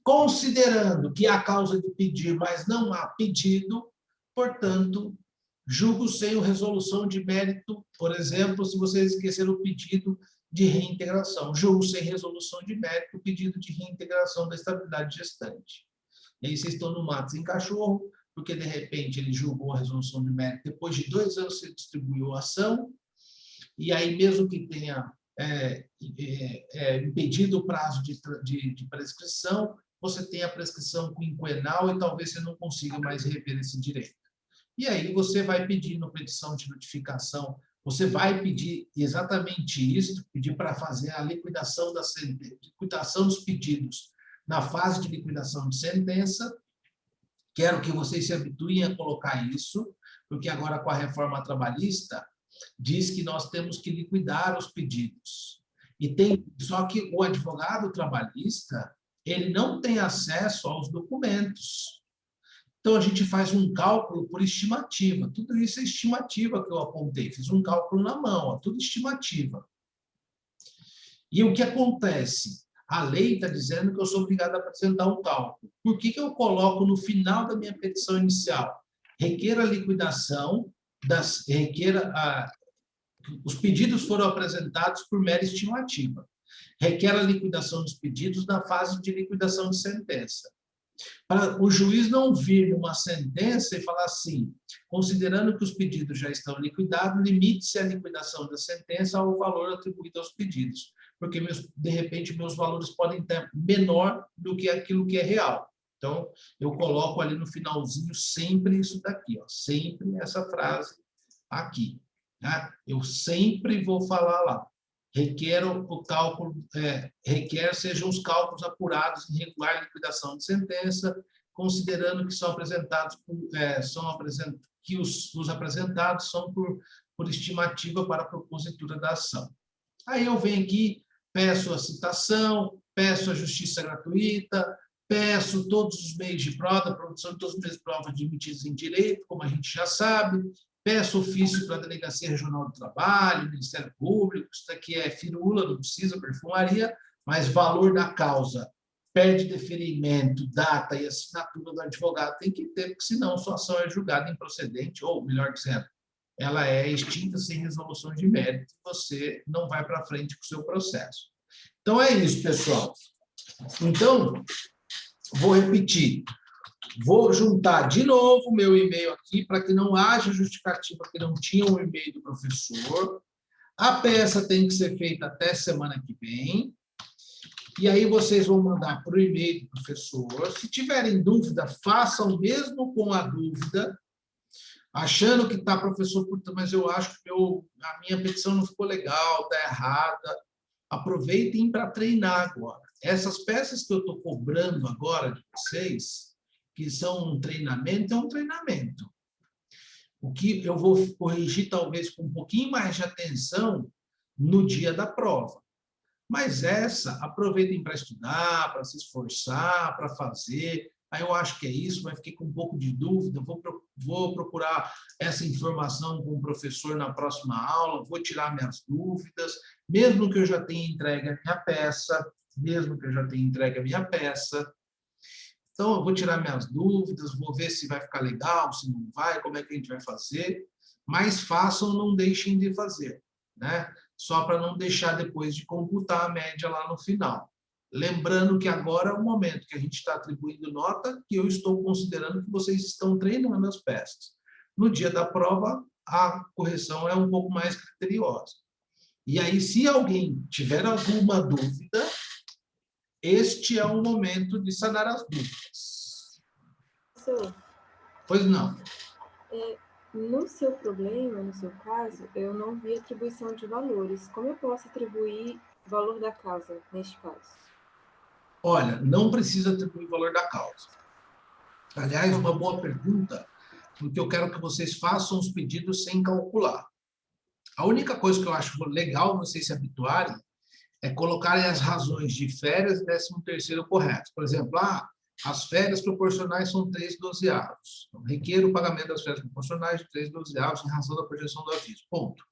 considerando que há causa de pedir, mas não há pedido, portanto, julgo sem resolução de mérito, por exemplo, se vocês esqueceram o pedido de reintegração, julgo sem resolução de mérito o pedido de reintegração da estabilidade gestante. E aí vocês estão no mato sem cachorro, porque, de repente, ele julgou a resolução de mérito, depois de 2 anos você distribuiu a ação, e aí, mesmo que tenha impedido o prazo de prescrição, você tem a prescrição quinquenal e talvez você não consiga mais rever esse direito. E aí você vai pedir na petição de notificação, você vai pedir exatamente isso, pedir para fazer a liquidação liquidação dos pedidos na fase de liquidação de sentença. Quero que vocês se habituem a colocar isso, porque agora com a reforma trabalhista diz que nós temos que liquidar os pedidos. Só que o advogado trabalhista, ele não tem acesso aos documentos. Então, a gente faz um cálculo por estimativa. Tudo isso é estimativa que eu apontei. Fiz um cálculo na mão, ó, tudo estimativa. E o que acontece? A lei está dizendo que eu sou obrigado a apresentar um cálculo. Por que eu coloco no final da minha petição inicial? Requer a liquidação, os pedidos foram apresentados por mera estimativa. Requer a liquidação dos pedidos na fase de liquidação de sentença. Para o juiz não vir numa sentença e falar assim, considerando que os pedidos já estão liquidados, limite-se a liquidação da sentença ao valor atribuído aos pedidos, porque, de repente, meus valores podem estar menor do que aquilo que é real. Então, eu coloco ali no finalzinho sempre isso daqui, ó, sempre essa frase aqui. Né? Eu sempre vou falar lá. Requer o cálculo, requer sejam os cálculos apurados em regular liquidação de sentença, considerando que são apresentados que os apresentados são por estimativa para a propositura da ação. Aí eu venho aqui, peço a citação, peço a justiça gratuita, peço todos os meios de prova, a produção de todos os meios de prova admitidos em direito, como a gente já sabe, peço ofício para a Delegacia Regional do Trabalho, Ministério Público, isso daqui é firula, não precisa, perfumaria, mas valor da causa, pede deferimento, data e assinatura do advogado tem que ter, porque senão sua ação é julgada improcedente, ou, melhor dizendo, ela é extinta sem resolução de mérito, você não vai para frente com o seu processo. Então, é isso, pessoal. Então, vou repetir. Vou juntar de novo o meu e-mail aqui, para que não haja justificativa que não tinha o e-mail do professor. A peça tem que ser feita até semana que vem. E aí vocês vão mandar para o e-mail do professor. Se tiverem dúvida, façam mesmo com a dúvida, achando que está, professor, mas eu acho que a minha petição não ficou legal, está errada. Aproveitem para treinar agora. Essas peças que eu estou cobrando agora de vocês, que são um treinamento, é um treinamento. O que eu vou corrigir, talvez, com um pouquinho mais de atenção no dia da prova. Mas essa, aproveitem para estudar, para se esforçar, para fazer. Aí eu acho que é isso, mas fiquei com um pouco de dúvida, vou procurar essa informação com o professor na próxima aula, vou tirar minhas dúvidas, mesmo que eu já tenha entregue a minha peça, Então, eu vou tirar minhas dúvidas, vou ver se vai ficar legal, se não vai, como é que a gente vai fazer, mas façam, não deixem de fazer, né? Só para não deixar depois de computar a média lá no final. Lembrando que agora é o momento que a gente está atribuindo nota, que eu estou considerando que vocês estão treinando as peças. No dia da prova, a correção é um pouco mais criteriosa. E aí, se alguém tiver alguma dúvida, este é o momento de sanar as dúvidas. Professor, Pois não. no seu problema, no seu caso, eu não vi atribuição de valores. Como eu posso atribuir valor da causa, neste caso? Olha, não precisa atribuir valor da causa. Aliás, uma boa pergunta, porque eu quero que vocês façam os pedidos sem calcular. A única coisa que eu acho legal vocês se habituarem é colocarem as razões de férias e 13º corretos. Por exemplo, as férias proporcionais são 3/12. Então, requer o pagamento das férias proporcionais de 3/12 em razão da projeção do aviso. Ponto.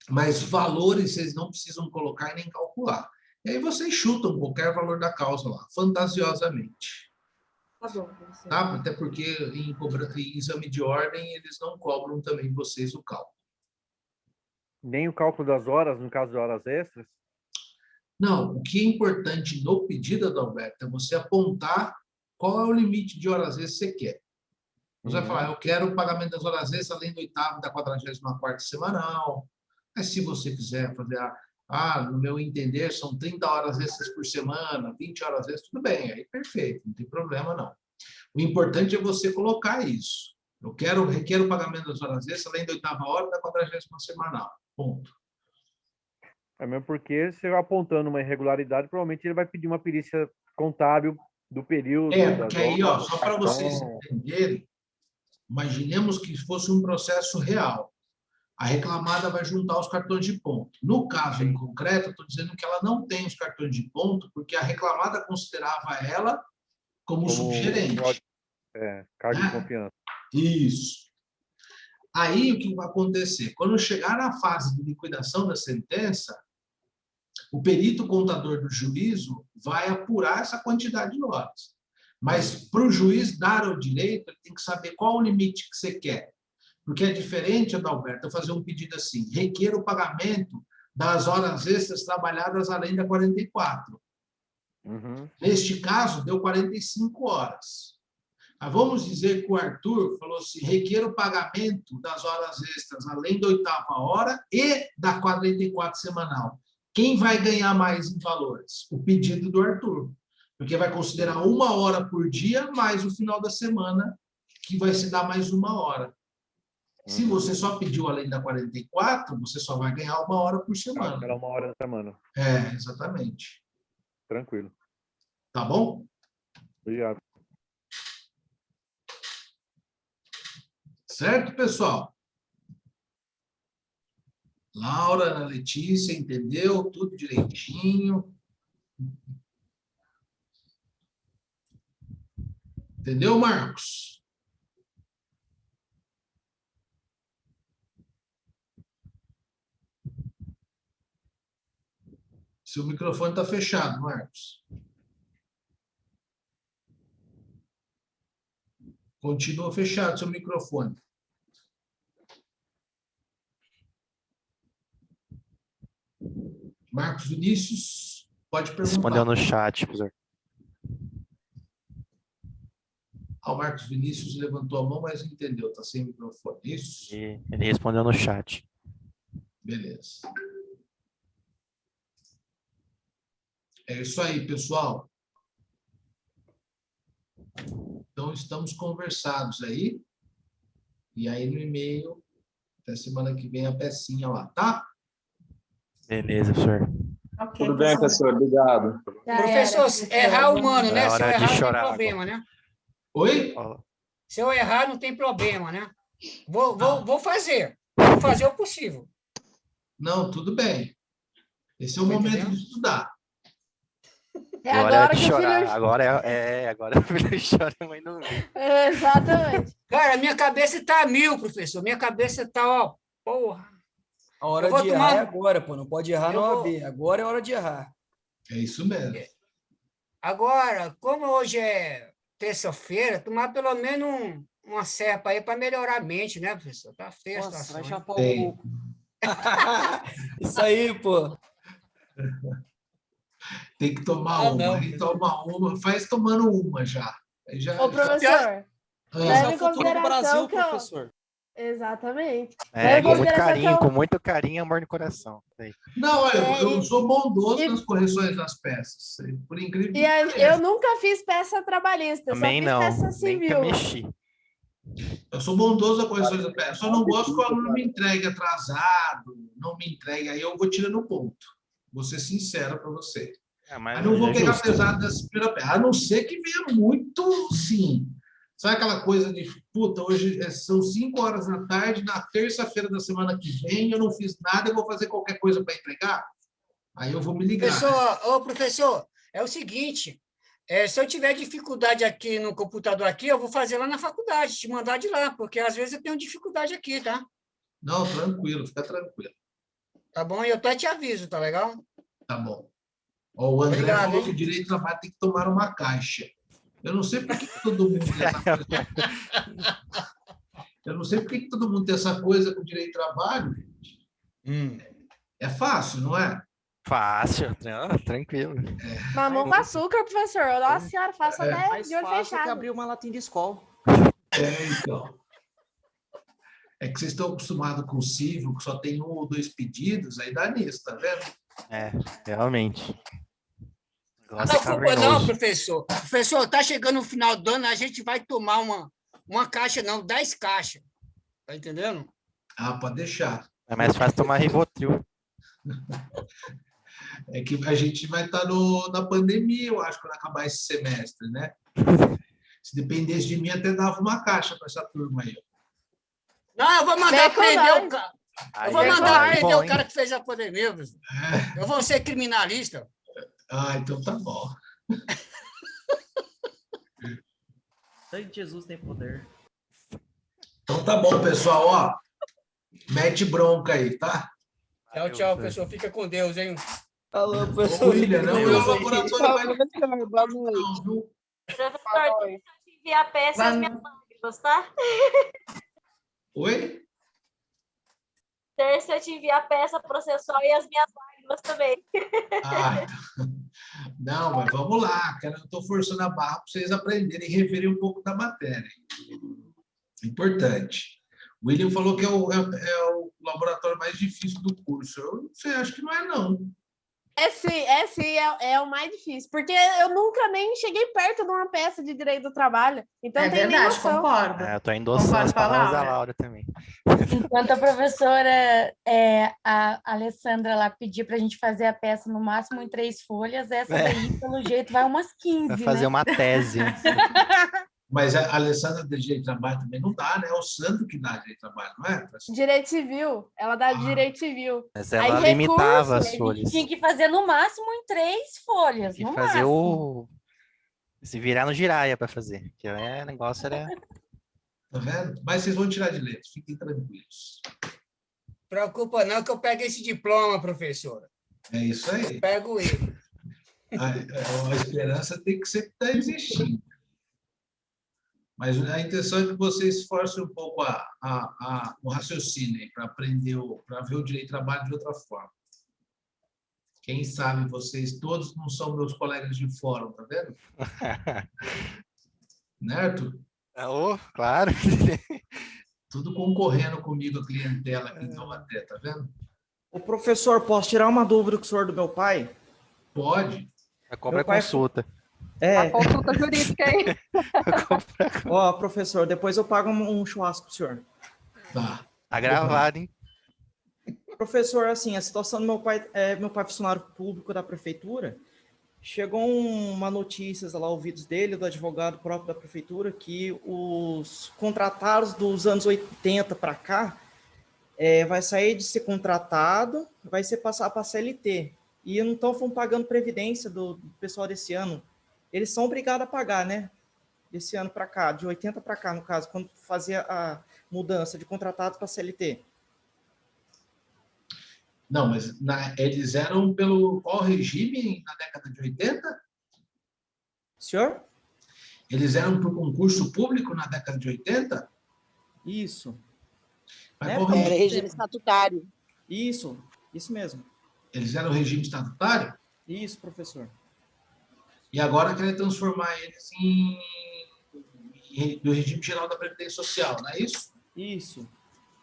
Mas valores vocês não precisam colocar e nem calcular. E aí vocês chutam qualquer valor da causa lá, fantasiosamente. Tá bom, professor. Tá? Até porque em exame de ordem eles não cobram também vocês o cálculo. Nem o cálculo das horas, no caso de horas extras? Não, o que é importante no pedido, Adalberto, é você apontar qual é o limite de horas extras que você quer. Você vai falar, eu quero o pagamento das horas extras além do 8º da 44ª semanal. Mas se você quiser fazer, no meu entender, são 30 horas extras por semana, 20 horas extras, tudo bem, aí perfeito, não tem problema não. O importante é você colocar isso. Requer o pagamento das horas extras além da 8ª hora da 40ª semanal. Ponto. É mesmo porque se eu apontando uma irregularidade, provavelmente ele vai pedir uma perícia contábil do período. Porque aí, só para vocês entenderem, imaginemos que fosse um processo real. A reclamada vai juntar os cartões de ponto. No caso em concreto, eu estou dizendo que ela não tem os cartões de ponto, porque a reclamada considerava ela como subgerente. Cargo de confiança. Isso. Aí, o que vai acontecer? Quando chegar na fase de liquidação da sentença, o perito contador do juízo vai apurar essa quantidade de horas. Mas, para o juiz dar o direito, ele tem que saber qual o limite que você quer. Porque é diferente, Adalberto, eu fazer um pedido assim, requer o pagamento das horas extras trabalhadas além da 44. Neste caso, deu 45 horas. Mas vamos dizer que o Arthur falou assim, requer o pagamento das horas extras além da 8ª hora e da 44 semanal. Quem vai ganhar mais em valores? O pedido do Arthur. Porque vai considerar 1 hora por dia, mais o final da semana, que vai se dar mais 1 hora. Se você só pediu além da 44, você só vai ganhar 1 hora por semana. Era 1 hora na semana. Exatamente. Tranquilo. Tá bom? Obrigado. Certo, pessoal? Laura, Ana Letícia, entendeu? Tudo direitinho. Entendeu, Marcos? Seu microfone está fechado, Marcos. Continua fechado seu microfone. Marcos Vinícius, pode perguntar. Respondeu no chat, professor. O Marcos Vinícius levantou a mão, mas não entendeu, está sem microfone. Isso? Ele respondeu no chat. Beleza. É isso aí, pessoal. Então, estamos conversados aí. E aí, no e-mail, até semana que vem, a pecinha lá, tá? Beleza, professor. Okay, Tudo bem, professor. Obrigado. Professor, errar humano, né? É Se eu hora de errar, não chorar tem problema, agora. né? Oi? Se eu errar, não tem problema, né? Vou fazer. Vou fazer o possível. Não, tudo bem. Esse é o momento de estudar. Agora é de chorar. Agora o filho chora, mas não vê. Exatamente. Cara, minha cabeça tá a 1000, professor. Minha cabeça tá, ó, porra. A hora de errar é agora, pô. Não pode errar no OAB. Agora é hora de errar. É isso mesmo. Agora, como hoje é terça-feira, tomar pelo menos uma cepa aí para melhorar a mente, né, professor? Tá feia a situação. Vai chapar o cu. Isso aí, pô. Tem que tomar uma. Não. Aí toma uma, faz tomando uma já. Aí já Ô, professor, leve em consideração Brasil, que eu... professor. Exatamente. Com muito carinho e amor no coração. Não, eu sou bondoso nas correções das peças. Por incrível que pareça. Eu nunca fiz peça trabalhista, Também só fiz não. peça civil. Nem mexi. Eu sou bondoso nas correções das peças. Só não gosto quando não me entregue atrasado, não me entregue, aí eu vou tirando o ponto. Vou ser sincero para você. Mas não vou pegar pesado dessa primeira peça. A não ser que venha muito, sim. Sabe aquela coisa de, puta, hoje são 5 horas da tarde, na terça-feira da semana que vem, eu não fiz nada, eu vou fazer qualquer coisa para entregar? Aí eu vou me ligar. Professor, é o seguinte, se eu tiver dificuldade aqui no computador aqui, eu vou fazer lá na faculdade, te mandar de lá, porque às vezes eu tenho dificuldade aqui, tá? Não, tranquilo, fica tranquilo. Tá bom? E eu até te aviso, tá legal? Tá bom. Ó, o André falou que o direito de trabalho tem que tomar uma caixa. Eu não sei por que todo mundo tem essa coisa. Eu não sei por que todo mundo tem essa coisa com o direito de trabalho. É fácil, não é? Fácil, tranquilo. Mamão com açúcar, professor. Nossa senhora, faça até mais de olho fácil fechado. que abrir uma latinha de escola. Então. É que vocês estão acostumados com o civil, que só tem 1 ou 2 pedidos, aí dá nisso, tá vendo? Realmente. Não, professor. Professor, tá chegando o final do ano, a gente vai tomar uma caixa, não, 10 caixas. Tá entendendo? Ah, pode deixar. É mais fácil tomar Rivotril. É que a gente vai estar na pandemia, eu acho, quando acabar esse semestre, né? Se dependesse de mim, até dava uma caixa para essa turma aí. Não, eu vou mandar prender o cara. Eu vou mandar prender o cara que fez a pandemia. Eu vou ser criminalista. Ah, então tá bom. Sangue de Jesus tem poder. Então tá bom, pessoal. Ó, mete bronca aí, tá? Tchau, tchau, pessoal. Fica com Deus, hein? Alô, professor. William, não é o laboratório mais... Boa noite. Não, viu? Professor, deixa eu te enviar a peça e as minhas lágrimas, tá? Oi? Terça eu te enviar a peça processual e as minhas lágrimas também. Ah, então... Não, mas vamos lá. Eu estou forçando a barra para vocês aprenderem e reverem um pouco da matéria. Importante. O William falou que é o laboratório mais difícil do curso. Eu não sei, acho que não é, não. Esse é o mais difícil, porque eu nunca nem cheguei perto de uma peça de direito do trabalho. Então É não tenho nem verdade, noção. concordo. Eu tô endossando Concordo as com a palavras da Laura. Laura também. Enquanto a professora, a Alessandra lá pediu para a gente fazer a peça no máximo em 3 folhas, essa daí, pelo jeito, vai umas 15, Vai fazer né? uma tese. Mas a Alessandra de direito de trabalho também não dá, né? É o Sandro que dá direito de trabalho, não é? Direito civil. Ela dá direito civil. Mas ela limitava as folhas. Tinha que fazer no máximo em 3 folhas, E no fazer máximo. se virar no giraia para fazer. Que o negócio era... Tá vendo? Mas vocês vão tirar de letra, fiquem tranquilos. Preocupa não que eu pego esse diploma, professora. É isso aí. Eu pego ele. A esperança tem que sempre estar existindo. Mas a intenção é que vocês esforcem um pouco o raciocínio para aprender, para ver o direito de trabalho de outra forma. Quem sabe vocês todos não são meus colegas de fórum, tá vendo? Né, Arthur? Claro. Tudo concorrendo comigo, a clientela aqui em Taubaté, tá vendo? O professor, posso tirar uma dúvida com o senhor do meu pai? Pode. A cobra é consulta. A consulta jurídica aí. Ó, professor, depois eu pago um churrasco pro senhor. Tá gravado, hein? Professor, assim, a situação do meu pai é funcionário público da prefeitura. Chegou uma notícia lá, ouvidos dele, do advogado próprio da prefeitura, que os contratados dos anos 80 para cá vai sair de ser contratado, vai ser passar para a CLT. E não estão pagando previdência do pessoal desse ano. Eles são obrigados a pagar, né? Desse ano para cá, de 80 para cá, no caso, quando fazia a mudança de contratado para CLT. Não, mas eles eram pelo qual regime na década de 80? Senhor? Eles eram por concurso público na década de 80? Isso. Era regime estatutário. Isso mesmo. Eles eram regime estatutário? Isso, professor. E agora querem transformar eles do regime geral da Previdência Social, não é isso? Isso.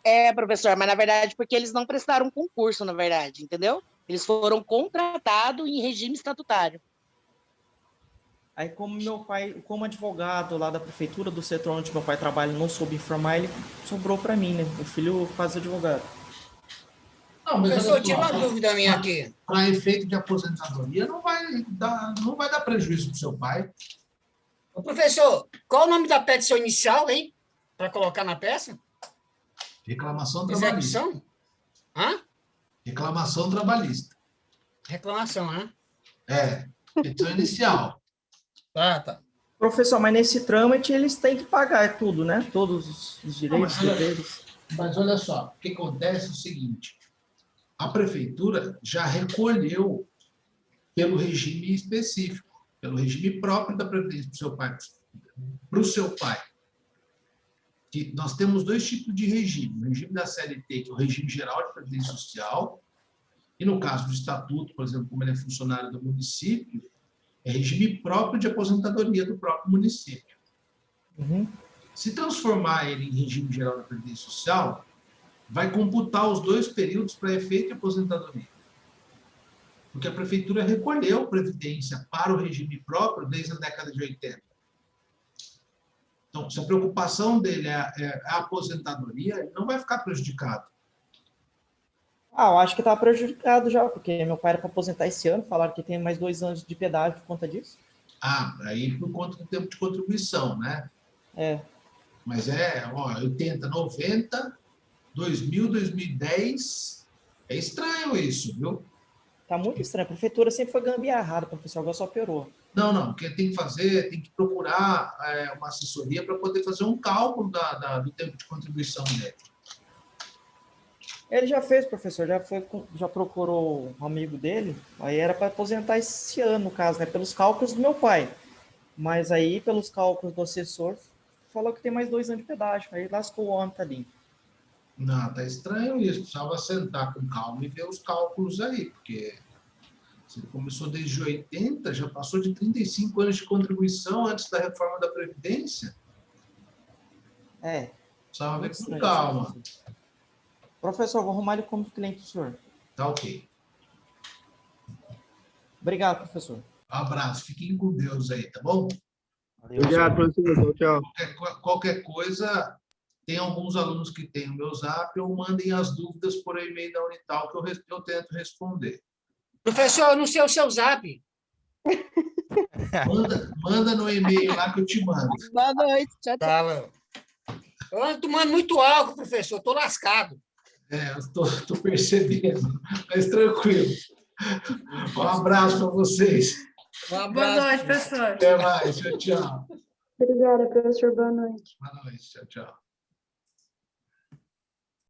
É, professor, mas na verdade porque eles não prestaram concurso, na verdade, entendeu? Eles foram contratados em regime estatutário. Aí, como meu pai, como advogado lá da prefeitura, do setor onde meu pai trabalha, não soube informar, ele sobrou para mim, né? O filho faz advogado. Não, mas professor, tira uma dúvida minha aqui. Para efeito de aposentadoria, não vai dar prejuízo para o seu pai. Ô, professor, qual o nome da petição inicial, hein? Para colocar na peça? Reclamação trabalhista. Execução? Hã? Reclamação trabalhista. Reclamação, né? Petição inicial. Tá. Professor, mas nesse trâmite eles têm que pagar tudo, né? Todos os direitos deles. Mas olha só, o que acontece é o seguinte: a prefeitura já recolheu pelo regime específico, pelo regime próprio da Previdência para o seu pai. Que nós temos 2 tipos de regime. O regime da CLT, que é o regime geral de Previdência Social, e no caso do Estatuto, por exemplo, como ele é funcionário do município, é regime próprio de aposentadoria do próprio município. Se transformar ele em regime geral da Previdência Social, vai computar os 2 períodos para efeito de aposentadoria. Porque a prefeitura recolheu previdência para o regime próprio desde a década de 80. Então, se a preocupação dele é a aposentadoria, ele não vai ficar prejudicado. Eu acho que está prejudicado já, porque meu pai era para aposentar esse ano, falaram que tem mais 2 anos de pedágio por conta disso. Aí por conta do tempo de contribuição, né? Mas 80, 90, 2000, 2010, é estranho isso, viu? Tá muito estranho. A prefeitura sempre foi gambiarrada, professor, agora só piorou. Não, o que tem que fazer, tem que procurar uma assessoria para poder fazer um cálculo do tempo de contribuição dele. Ele já fez, professor, já procurou um amigo dele, aí era para aposentar esse ano, no caso, né, pelos cálculos do meu pai. Mas aí, pelos cálculos do assessor, falou que tem mais 2 anos de pedágio, aí lascou o homem, tadinho. Não, tá estranho isso, precisava sentar com calma e ver os cálculos aí, porque se ele começou desde 80, já passou de 35 anos de contribuição antes da reforma da Previdência. Precisava ver com calma. Professor, vou arrumar ele como cliente do senhor. Tá ok. Obrigado, professor. Um abraço. Fiquem com Deus aí, tá bom? Obrigado, professor. Tchau. Qualquer coisa, tem alguns alunos que têm o meu zap, ou mandem as dúvidas por e-mail da Unital, que eu tento responder. Professor, eu não sei o seu zap. Manda no e-mail lá que eu te mando. Boa noite. Tchau, tchau. Eu ando tomando muito álcool, professor. Estou lascado. Eu tô percebendo. Mas tranquilo. Um abraço para vocês. Boa noite, professor. Até mais. Tchau, tchau. Obrigada, professor. Boa noite. Boa noite. Tchau, tchau.